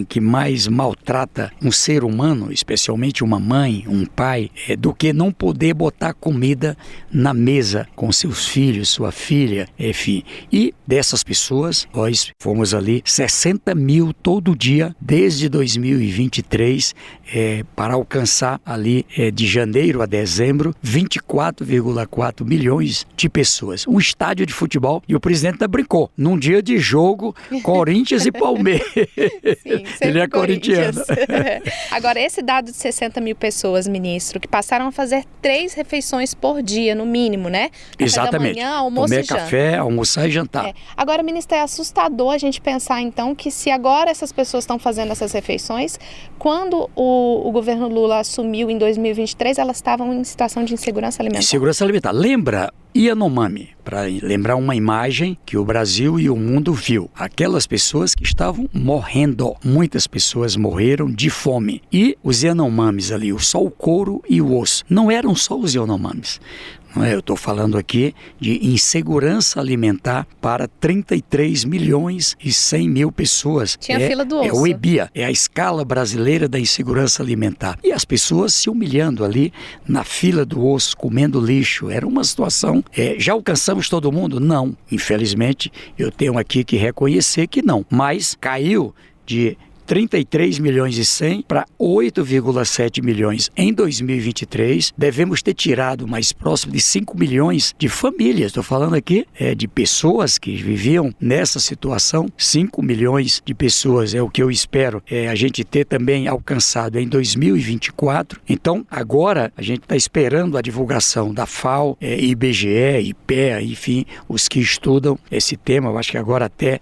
que mais maltrata um ser humano, especialmente uma mãe, um pai, do que não poder botar comida na mesa com seus filhos, sua filha. filha, enfim. E dessas pessoas, nós fomos ali 60 mil todo dia, desde 2023, para alcançar ali de janeiro a dezembro, 24,4 milhões de pessoas. Um estádio de futebol, e o presidente ainda brincou, num dia de jogo, Corinthians e Palmeiras. Sim, ele é corintiano. Agora, esse dado de 60 mil pessoas, ministro, que passaram a fazer 3 refeições por dia, no mínimo, né? Café Exatamente. da manhã, almoço Comer e janta. café, almoçar e jantar. Agora, ministro, é assustador a gente pensar, então, que se agora essas pessoas estão fazendo essas refeições, quando o governo Lula assumiu em 2023, elas estavam em situação de insegurança alimentar. Insegurança alimentar. Lembra Yanomami, para lembrar uma imagem que o Brasil e o mundo viu. Aquelas pessoas que estavam morrendo. Muitas pessoas morreram de fome. E os Yanomamis ali, só o couro e o osso. Não eram só os Yanomamis. Eu estou falando aqui de insegurança alimentar para 33 milhões e 100 mil pessoas. Tinha fila do osso. É o EBIA, é a escala brasileira da insegurança alimentar. E as pessoas se humilhando ali na fila do osso, comendo lixo. Era uma situação... já alcançamos todo mundo? Não. Infelizmente, eu tenho aqui que reconhecer que não. Mas caiu de 33 milhões e 100 para 8,7 milhões em 2023. Devemos ter tirado mais próximo de 5 milhões de famílias. Estou falando aqui de pessoas que viviam nessa situação. 5 milhões de pessoas é o que eu espero a gente ter também alcançado em 2024. Então, agora a gente está esperando a divulgação da FAO, IBGE, IPEA, enfim, os que estudam esse tema. Eu acho que agora até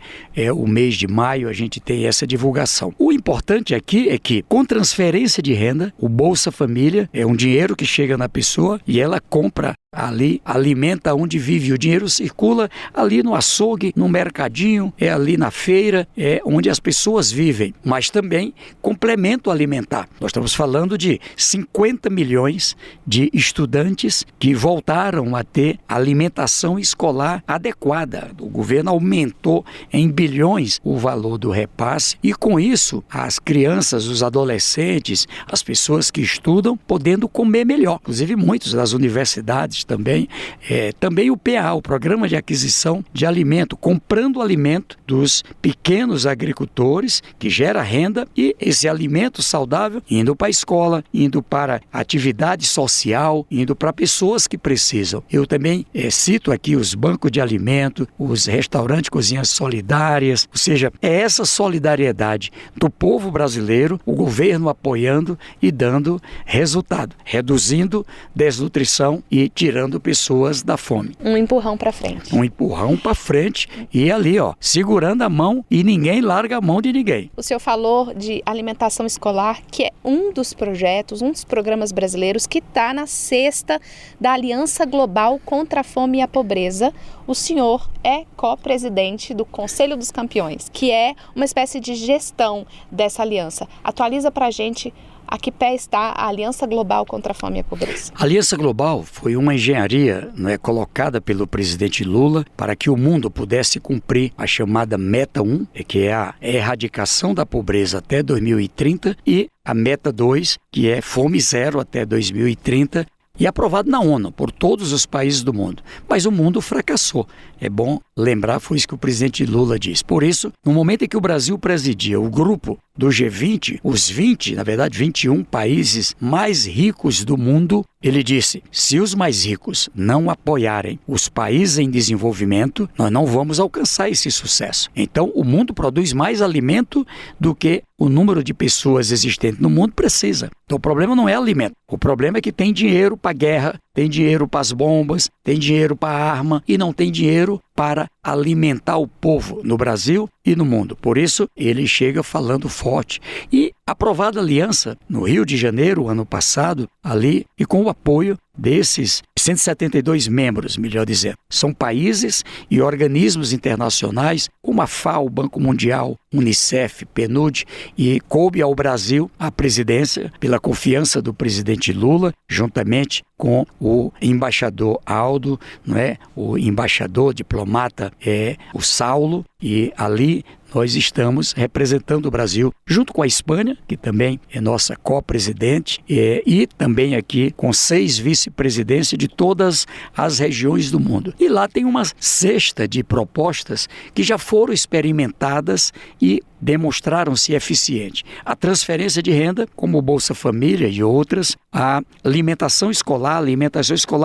o mês de maio a gente tem essa divulgação. O importante aqui é que, com transferência de renda, o Bolsa Família é um dinheiro que chega na pessoa e ela compra ali, alimenta onde vive. O dinheiro circula ali no açougue, no mercadinho, ali na feira, onde as pessoas vivem. Mas também complemento alimentar. Nós estamos falando de 50 milhões de estudantes que voltaram a ter alimentação escolar adequada. O governo aumentou em bilhões o valor do repasse e, com isso, as crianças, os adolescentes, as pessoas que estudam, podendo comer melhor. Inclusive, muitos das universidades também o PA, o Programa de Aquisição de Alimento, comprando alimento dos pequenos agricultores, que gera renda, e esse alimento saudável indo para a escola, indo para atividade social, indo para pessoas que precisam. Eu também cito aqui os bancos de alimento, os restaurantes cozinhas solidárias, ou seja, é essa solidariedade do povo brasileiro, o governo apoiando e dando resultado, reduzindo desnutrição e tirando pessoas da fome. Um empurrão para frente. Um empurrão para frente e ali, segurando a mão, e ninguém larga a mão de ninguém. O senhor falou de alimentação escolar, que é um dos projetos, um dos programas brasileiros que está na cesta da Aliança Global contra a Fome e a Pobreza. O senhor é co-presidente do Conselho dos Campeões, que é uma espécie de gestão dessa aliança. Atualiza para a gente a que pé está a Aliança Global contra a Fome e a Pobreza. A Aliança Global foi uma engenharia colocada pelo presidente Lula para que o mundo pudesse cumprir a chamada Meta 1, que é a erradicação da pobreza até 2030, e a Meta 2, que é fome zero até 2030, e aprovado na ONU por todos os países do mundo. Mas o mundo fracassou. É bom lembrar, foi isso que o presidente Lula disse. Por isso, no momento em que o Brasil presidia o grupo do G20, os 21 países mais ricos do mundo, ele disse: se os mais ricos não apoiarem os países em desenvolvimento, nós não vamos alcançar esse sucesso. Então, o mundo produz mais alimento do que o número de pessoas existentes no mundo precisa. Então, o problema não é alimento. O problema é que tem dinheiro para guerra, tem dinheiro para as bombas, tem dinheiro para a arma e não tem dinheiro para alimentar o povo no Brasil e no mundo. Por isso, ele chega falando forte. E aprovada a aliança no Rio de Janeiro, ano passado, ali, e com o apoio desses 172 membros, melhor dizendo. São países e organismos internacionais como a FAO, o Banco Mundial, Unicef, PNUD, e coube ao Brasil a presidência pela confiança do presidente Lula, juntamente com o embaixador Aldo, não é? O embaixador diplomata o Saulo, e ali nós estamos representando o Brasil junto com a Espanha, que também é nossa co-presidente, e também aqui com 6 vice-presidências de todas as regiões do mundo. E lá tem uma cesta de propostas que já foram experimentadas e demonstraram-se eficientes. A transferência de renda, como o Bolsa Família e outras, a alimentação escolar,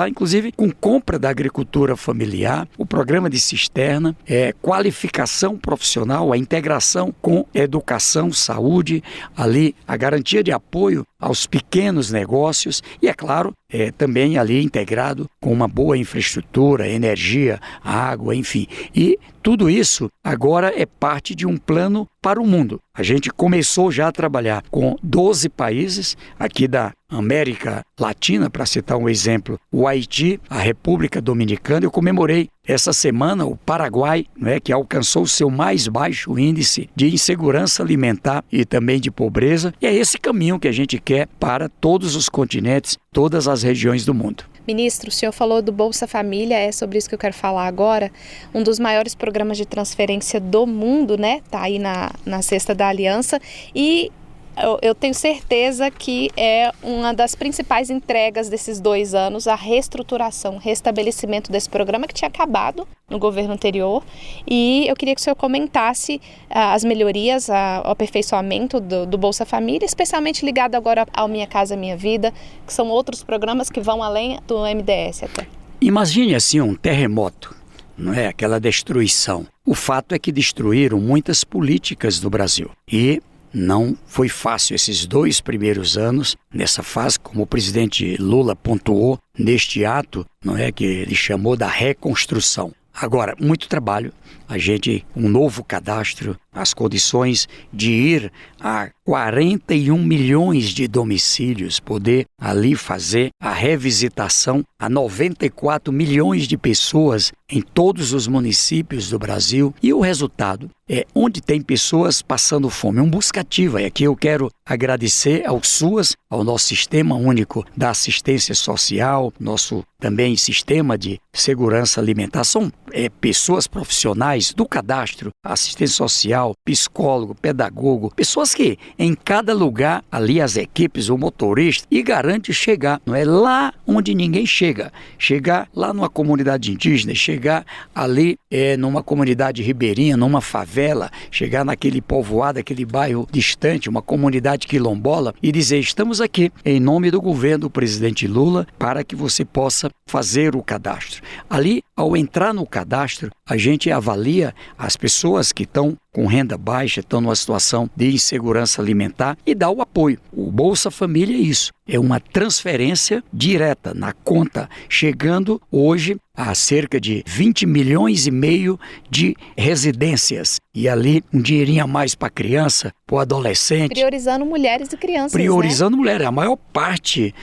inclusive com compra da agricultura familiar, o programa de cisterna, qualificação profissional, a integração com educação, saúde, ali a garantia de apoio aos pequenos negócios e, é claro, também ali integrado com uma boa infraestrutura, energia, água, enfim. E tudo isso agora é parte de um plano para o mundo. A gente começou já a trabalhar com 12 países aqui da América Latina, para citar um exemplo, o Haiti, a República Dominicana. Eu comemorei essa semana o Paraguai, que alcançou o seu mais baixo índice de insegurança alimentar e também de pobreza. E é esse caminho que a gente quer para todos os continentes, todas as regiões do mundo. Ministro, o senhor falou do Bolsa Família, é sobre isso que eu quero falar agora. Um dos maiores programas de transferência do mundo, tá aí na cesta da Aliança, e eu tenho certeza que é uma das principais entregas desses 2 anos, a reestruturação, restabelecimento desse programa que tinha acabado no governo anterior. E eu queria que o senhor comentasse as melhorias, o aperfeiçoamento do Bolsa Família, especialmente ligado agora ao Minha Casa Minha Vida, que são outros programas que vão além do MDS até. Imagine assim um terremoto, aquela destruição. O fato é que destruíram muitas políticas do Brasil e não foi fácil esses 2 primeiros anos, nessa fase, como o presidente Lula pontuou neste ato, que ele chamou da reconstrução. Agora, muito trabalho, um novo cadastro, as condições de ir a 41 milhões de domicílios, poder ali fazer a revisitação a 94 milhões de pessoas em todos os municípios do Brasil. E o resultado é onde tem pessoas passando fome, um buscativa. E aqui eu quero agradecer ao SUAS, ao nosso Sistema Único da Assistência Social, nosso também Sistema de Segurança Alimentar. São pessoas profissionais do cadastro, assistência social, psicólogo, pedagogo, pessoas que em cada lugar, ali as equipes, o motorista, e garante chegar, lá onde ninguém chega. Chegar lá numa comunidade indígena, chegar ali numa comunidade ribeirinha, numa favela, chegar naquele povoado, aquele bairro distante, uma comunidade quilombola, e dizer: estamos aqui em nome do governo do presidente Lula para que você possa fazer o cadastro. Ali, ao entrar no cadastro, a gente avalia as pessoas que estão com renda baixa, estão numa situação de insegurança alimentar e dá o apoio. O Bolsa Família é isso, é uma transferência direta na conta, chegando hoje a cerca de 20 milhões e meio de residências. E ali um dinheirinho a mais para a criança, para o adolescente. Priorizando mulheres e crianças. Priorizando mulheres. A maior parte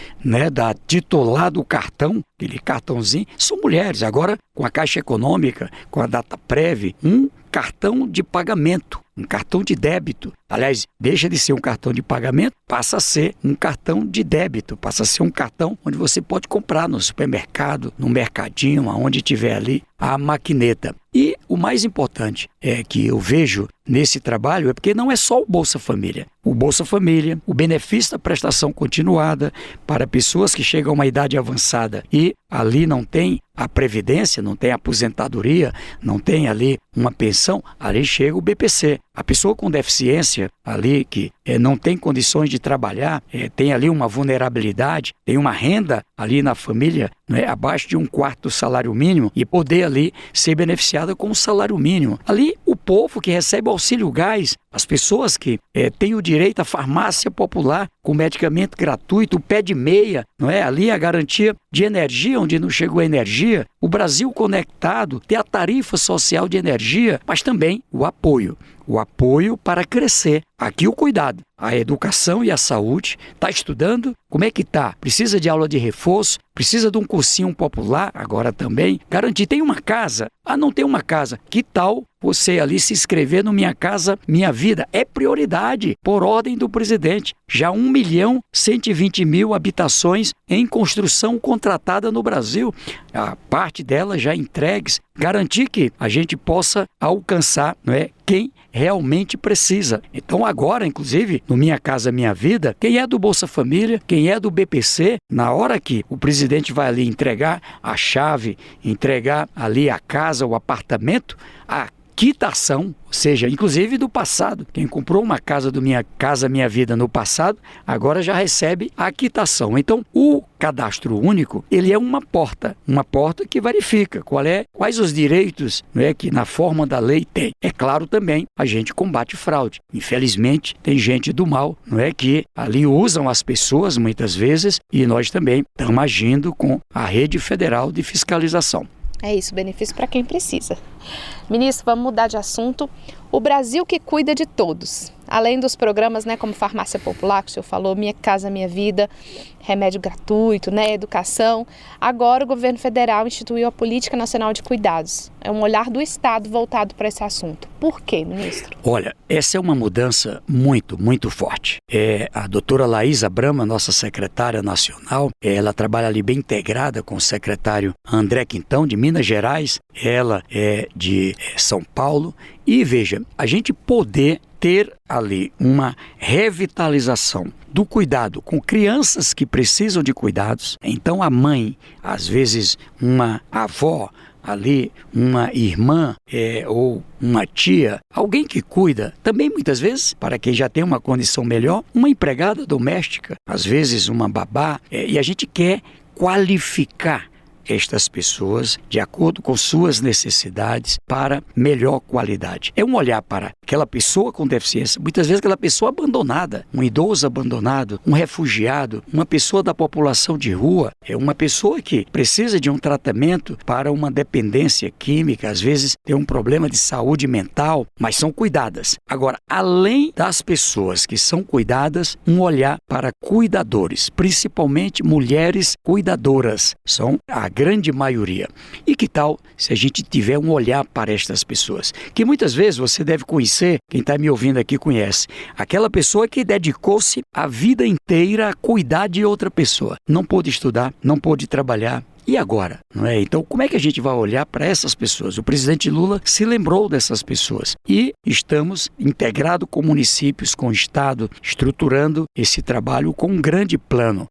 da titular do cartão, aquele cartãozinho, são mulheres. Agora, com a Caixa Econômica, com a Dataprev, um cartão de pagamento, um cartão de débito. Aliás, deixa de ser um cartão de pagamento, passa a ser um cartão de débito, passa a ser um cartão onde você pode comprar no supermercado, no mercadinho, aonde tiver ali a maquineta. E o mais importante é que eu vejo nesse trabalho é porque não é só o Bolsa Família. O Bolsa Família, o benefício da prestação continuada para pessoas que chegam a uma idade avançada e ali não tem a previdência, não tem a aposentadoria, não tem ali uma pensão, ali chega o BPC. A pessoa com deficiência ali que não tem condições de trabalhar, tem ali uma vulnerabilidade, tem uma renda ali na família abaixo de 1/4 do salário mínimo e poder ali ser beneficiada com o salário mínimo. Ali o povo que recebe auxílio gás, as pessoas que têm o direito à farmácia popular com medicamento gratuito, o pé de meia, ali a garantia de energia onde não chegou a energia, o Brasil conectado, ter a tarifa social de energia, mas também o apoio para crescer. Aqui o cuidado, a educação e a saúde. Está estudando? Como é que está? Precisa de aula de reforço? Precisa de um cursinho popular? Agora também. Garantir, tem uma casa? Não tem uma casa. Que tal você ali se inscrever no Minha Casa Minha Vida? É prioridade, por ordem do presidente. Já 1 1.120.000 habitações em construção contratada no Brasil. A parte delas já entregues, garantir que a gente possa alcançar, não é, quem realmente precisa. Então agora, inclusive, no Minha Casa Minha Vida, quem é do Bolsa Família, quem é do BPC, na hora que o presidente vai ali entregar a chave, entregar ali a casa, o apartamento, a quitação, ou seja, inclusive do passado. Quem comprou uma casa do Minha Casa Minha Vida no passado, agora já recebe a quitação. Então, o cadastro único, ele é uma porta que verifica quais os direitos, não é, que na forma da lei tem. É claro também, a gente combate fraude. Infelizmente, tem gente do mal, não é, que ali usam as pessoas muitas vezes, e nós também estamos agindo com a Rede Federal de Fiscalização. É isso, benefício para quem precisa. Ministro, vamos mudar de assunto. O Brasil que cuida de todos. Além dos programas, né, como Farmácia Popular, que o senhor falou, Minha Casa Minha Vida, remédio gratuito, né, educação. Agora o governo federal instituiu a Política Nacional de Cuidados. É um olhar do Estado voltado para esse assunto. Por quê, ministro? Olha, essa é uma mudança muito, muito forte. A doutora Laísa Brama, nossa secretária nacional, ela trabalha ali bem integrada com o secretário André Quintão, de Minas Gerais. Ela é de São Paulo. E veja, a gente poder ter ali uma revitalização do cuidado com crianças que precisam de cuidados. Então a mãe, às vezes uma avó, ali uma irmã ou uma tia, alguém que cuida, também muitas vezes, para quem já tem uma condição melhor, uma empregada doméstica, às vezes uma babá, e a gente quer qualificar estas pessoas de acordo com suas necessidades para melhor qualidade. É um olhar para aquela pessoa com deficiência, muitas vezes aquela pessoa abandonada, um idoso abandonado, um refugiado, uma pessoa da população de rua, é uma pessoa que precisa de um tratamento para uma dependência química, às vezes tem um problema de saúde mental, mas são cuidadas. Agora, além das pessoas que são cuidadas, um olhar para cuidadores, principalmente mulheres cuidadoras, são a grande maioria. E que tal se a gente tiver um olhar para estas pessoas? Que muitas vezes você deve conhecer, quem está me ouvindo aqui conhece, aquela pessoa que dedicou-se a vida inteira a cuidar de outra pessoa. Não pôde estudar, não pôde trabalhar. E agora? Não é? Então, como é que a gente vai olhar para essas pessoas? O presidente Lula se lembrou dessas pessoas e estamos integrados com municípios, com o Estado, estruturando esse trabalho com um grande plano.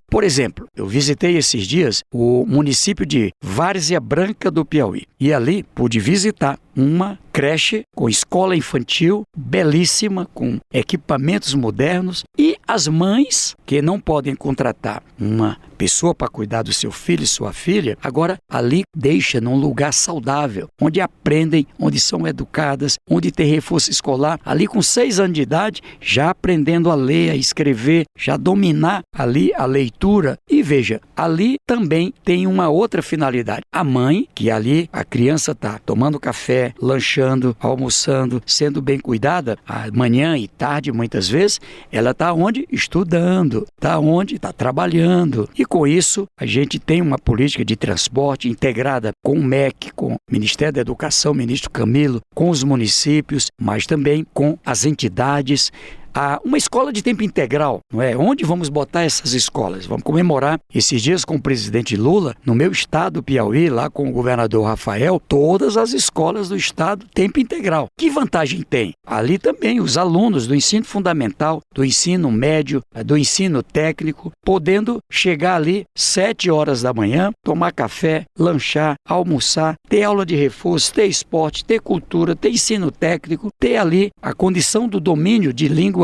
Por exemplo, eu visitei esses dias o município de Várzea Branca do Piauí e ali pude visitar uma creche com escola infantil belíssima, com equipamentos modernos, e as mães que não podem contratar uma pessoa para cuidar do seu filho e sua filha, agora ali deixa num lugar saudável, onde aprendem, onde são educadas, onde tem reforço escolar, ali com 6 anos de idade, já aprendendo a ler, a escrever, já dominar ali a leitura. E veja, ali também tem uma outra finalidade. A mãe, que ali a criança está tomando café, lanchando, almoçando, sendo bem cuidada, manhã e tarde muitas vezes, ela está onde? Estudando, está onde? Está trabalhando. E com isso, a gente tem uma política de transporte integrada com o MEC, com o Ministério da Educação, ministro Camilo, com os municípios, mas também com as entidades. Uma escola de tempo integral, não é? Onde vamos botar essas escolas? Vamos comemorar esses dias com o presidente Lula, no meu estado, Piauí, lá com o governador Rafael, todas as escolas do estado tempo integral. Que vantagem tem? Ali também os alunos do ensino fundamental, do ensino médio, do ensino técnico, podendo chegar ali 7 horas da manhã, tomar café, lanchar, almoçar, ter aula de reforço, ter esporte, ter cultura, ter ensino técnico, ter ali a condição do domínio de língua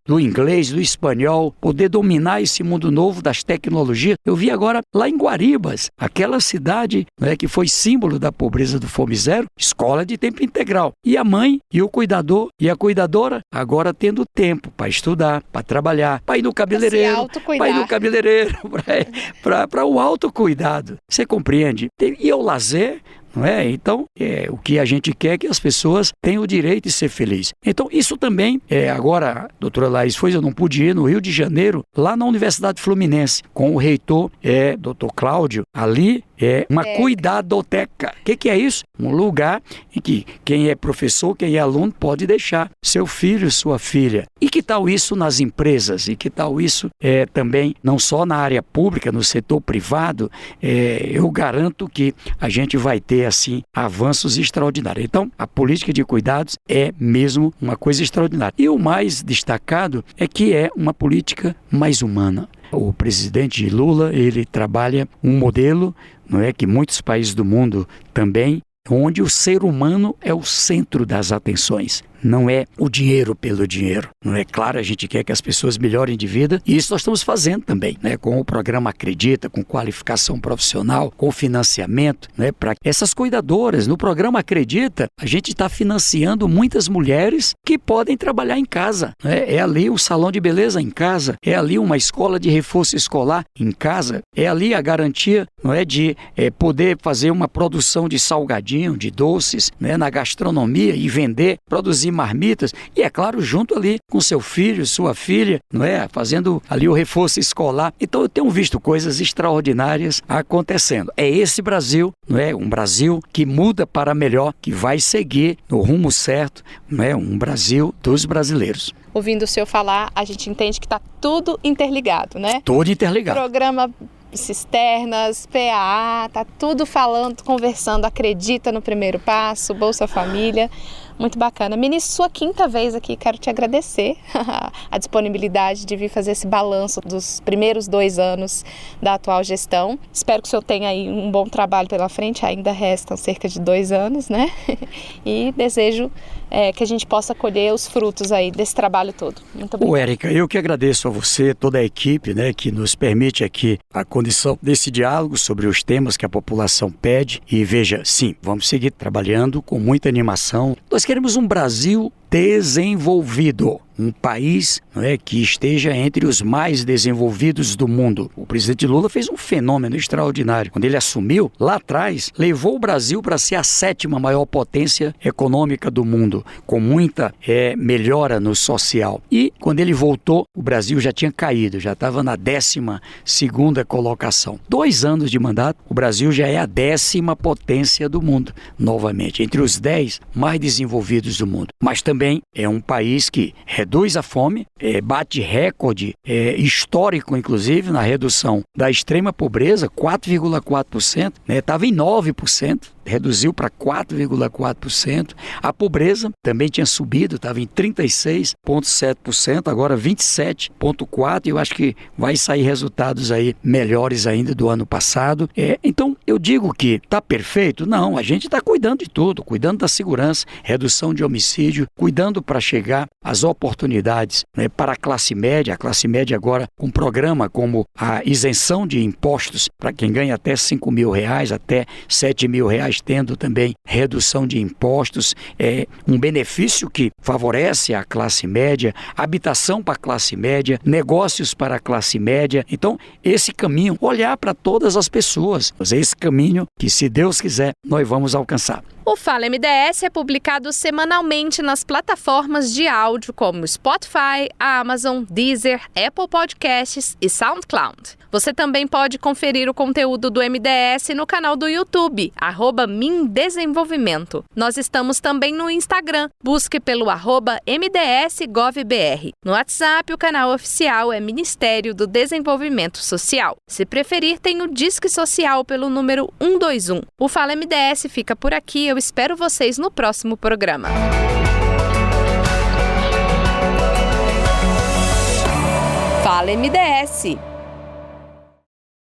do inglês, do espanhol, poder dominar esse mundo novo das tecnologias. Eu vi agora lá em Guaribas, aquela cidade, né, que foi símbolo da pobreza do Fome Zero, escola de tempo integral. E a mãe e o cuidador e a cuidadora agora tendo tempo para estudar, para trabalhar, para ir no cabeleireiro, para o autocuidado. Você compreende? E o lazer, não é? Então, o que a gente quer é que as pessoas tenham o direito de ser felizes. Então, isso também, agora, a doutora Laís eu não pude ir no Rio de Janeiro, lá na Universidade Fluminense, com o reitor, doutor Cláudio, ali, uma cuidadoteca. O que é isso? Um lugar em que quem é professor, quem é aluno, pode deixar seu filho, sua filha. E que tal isso nas empresas? E que tal isso também, não só na área pública, no setor privado? Eu garanto que a gente vai ter, assim, avanços extraordinários. Então, a política de cuidados é mesmo uma coisa extraordinária. E o mais destacado é que é uma política mais humana. O presidente Lula, ele trabalha um modelo, não é, que muitos países do mundo também, onde o ser humano é o centro das atenções. Não é o dinheiro pelo dinheiro. Não é claro, a gente quer que as pessoas melhorem de vida e isso nós estamos fazendo também, né? Com o programa Acredita, com qualificação profissional, com financiamento, né? Para essas cuidadoras. No programa Acredita, a gente está financiando muitas mulheres que podem trabalhar em casa, né? É ali o salão de beleza em casa, é ali uma escola de reforço escolar em casa, é ali a garantia, não é, de poder fazer uma produção de salgadinho, de doces, né? Na gastronomia e vender, produzir marmitas, e é claro, junto ali com seu filho, sua filha, não é? Fazendo ali o reforço escolar. Então eu tenho visto coisas extraordinárias acontecendo. É esse Brasil, não é? Um Brasil que muda para melhor, que vai seguir no rumo certo, não é? Um Brasil dos brasileiros. Ouvindo o senhor falar, a gente entende que está tudo interligado, né? Tudo interligado. Programa cisternas, PAA, tá tudo falando, conversando, acredita no primeiro passo, Bolsa Família. Muito bacana. Ministro, sua 5ª vez aqui, quero te agradecer a disponibilidade de vir fazer esse balanço dos primeiros 2 anos da atual gestão. Espero que o senhor tenha aí um bom trabalho pela frente, ainda restam cerca de 2 anos, né? E desejo que a gente possa colher os frutos aí desse trabalho todo. Muito obrigada. Érica, eu que agradeço a você, toda a equipe, né, que nos permite aqui a condição desse diálogo sobre os temas que a população pede. E veja, sim, vamos seguir trabalhando com muita animação. Nós queremos um Brasil desenvolvido, um país, não é, que esteja entre os mais desenvolvidos do mundo. O presidente Lula fez um fenômeno extraordinário. Quando ele assumiu, lá atrás, levou o Brasil para ser a 7ª maior potência econômica do mundo, com muita melhora no social. E quando ele voltou, o Brasil já tinha caído, já estava na 12ª colocação. 2 anos de mandato, o Brasil já é a 10ª potência do mundo, novamente, entre os 10 mais desenvolvidos do mundo. Mas também é um país que reduz a fome, bate recorde histórico, inclusive, na redução da extrema pobreza, 4,4%, estava em 9%. Reduziu para 4,4%. A pobreza também tinha subido, estava em 36,7%, agora 27,4%. Eu acho que vai sair resultados aí melhores ainda do ano passado. Então, eu digo que está perfeito? Não, a gente está cuidando de tudo, cuidando da segurança, redução de homicídio, cuidando para chegar às oportunidades, né, para a classe média agora com um programa como a isenção de impostos para quem ganha até R$5.000, até R$7.000, tendo também redução de impostos, um benefício que favorece a classe média, habitação para a classe média, negócios para a classe média. Então, esse caminho, olhar para todas as pessoas, é esse caminho que, se Deus quiser, nós vamos alcançar. O Fala MDS é publicado semanalmente nas plataformas de áudio como Spotify, Amazon, Deezer, Apple Podcasts e SoundCloud. Você também pode conferir o conteúdo do MDS no canal do YouTube, @MinDesenvolvimento. Nós estamos também no Instagram, busque pelo @MDSGovBR. No WhatsApp, o canal oficial é Ministério do Desenvolvimento Social. Se preferir, tem o Disque Social pelo número 121. O Fala MDS fica por aqui. Eu espero vocês no próximo programa. Fala MDS.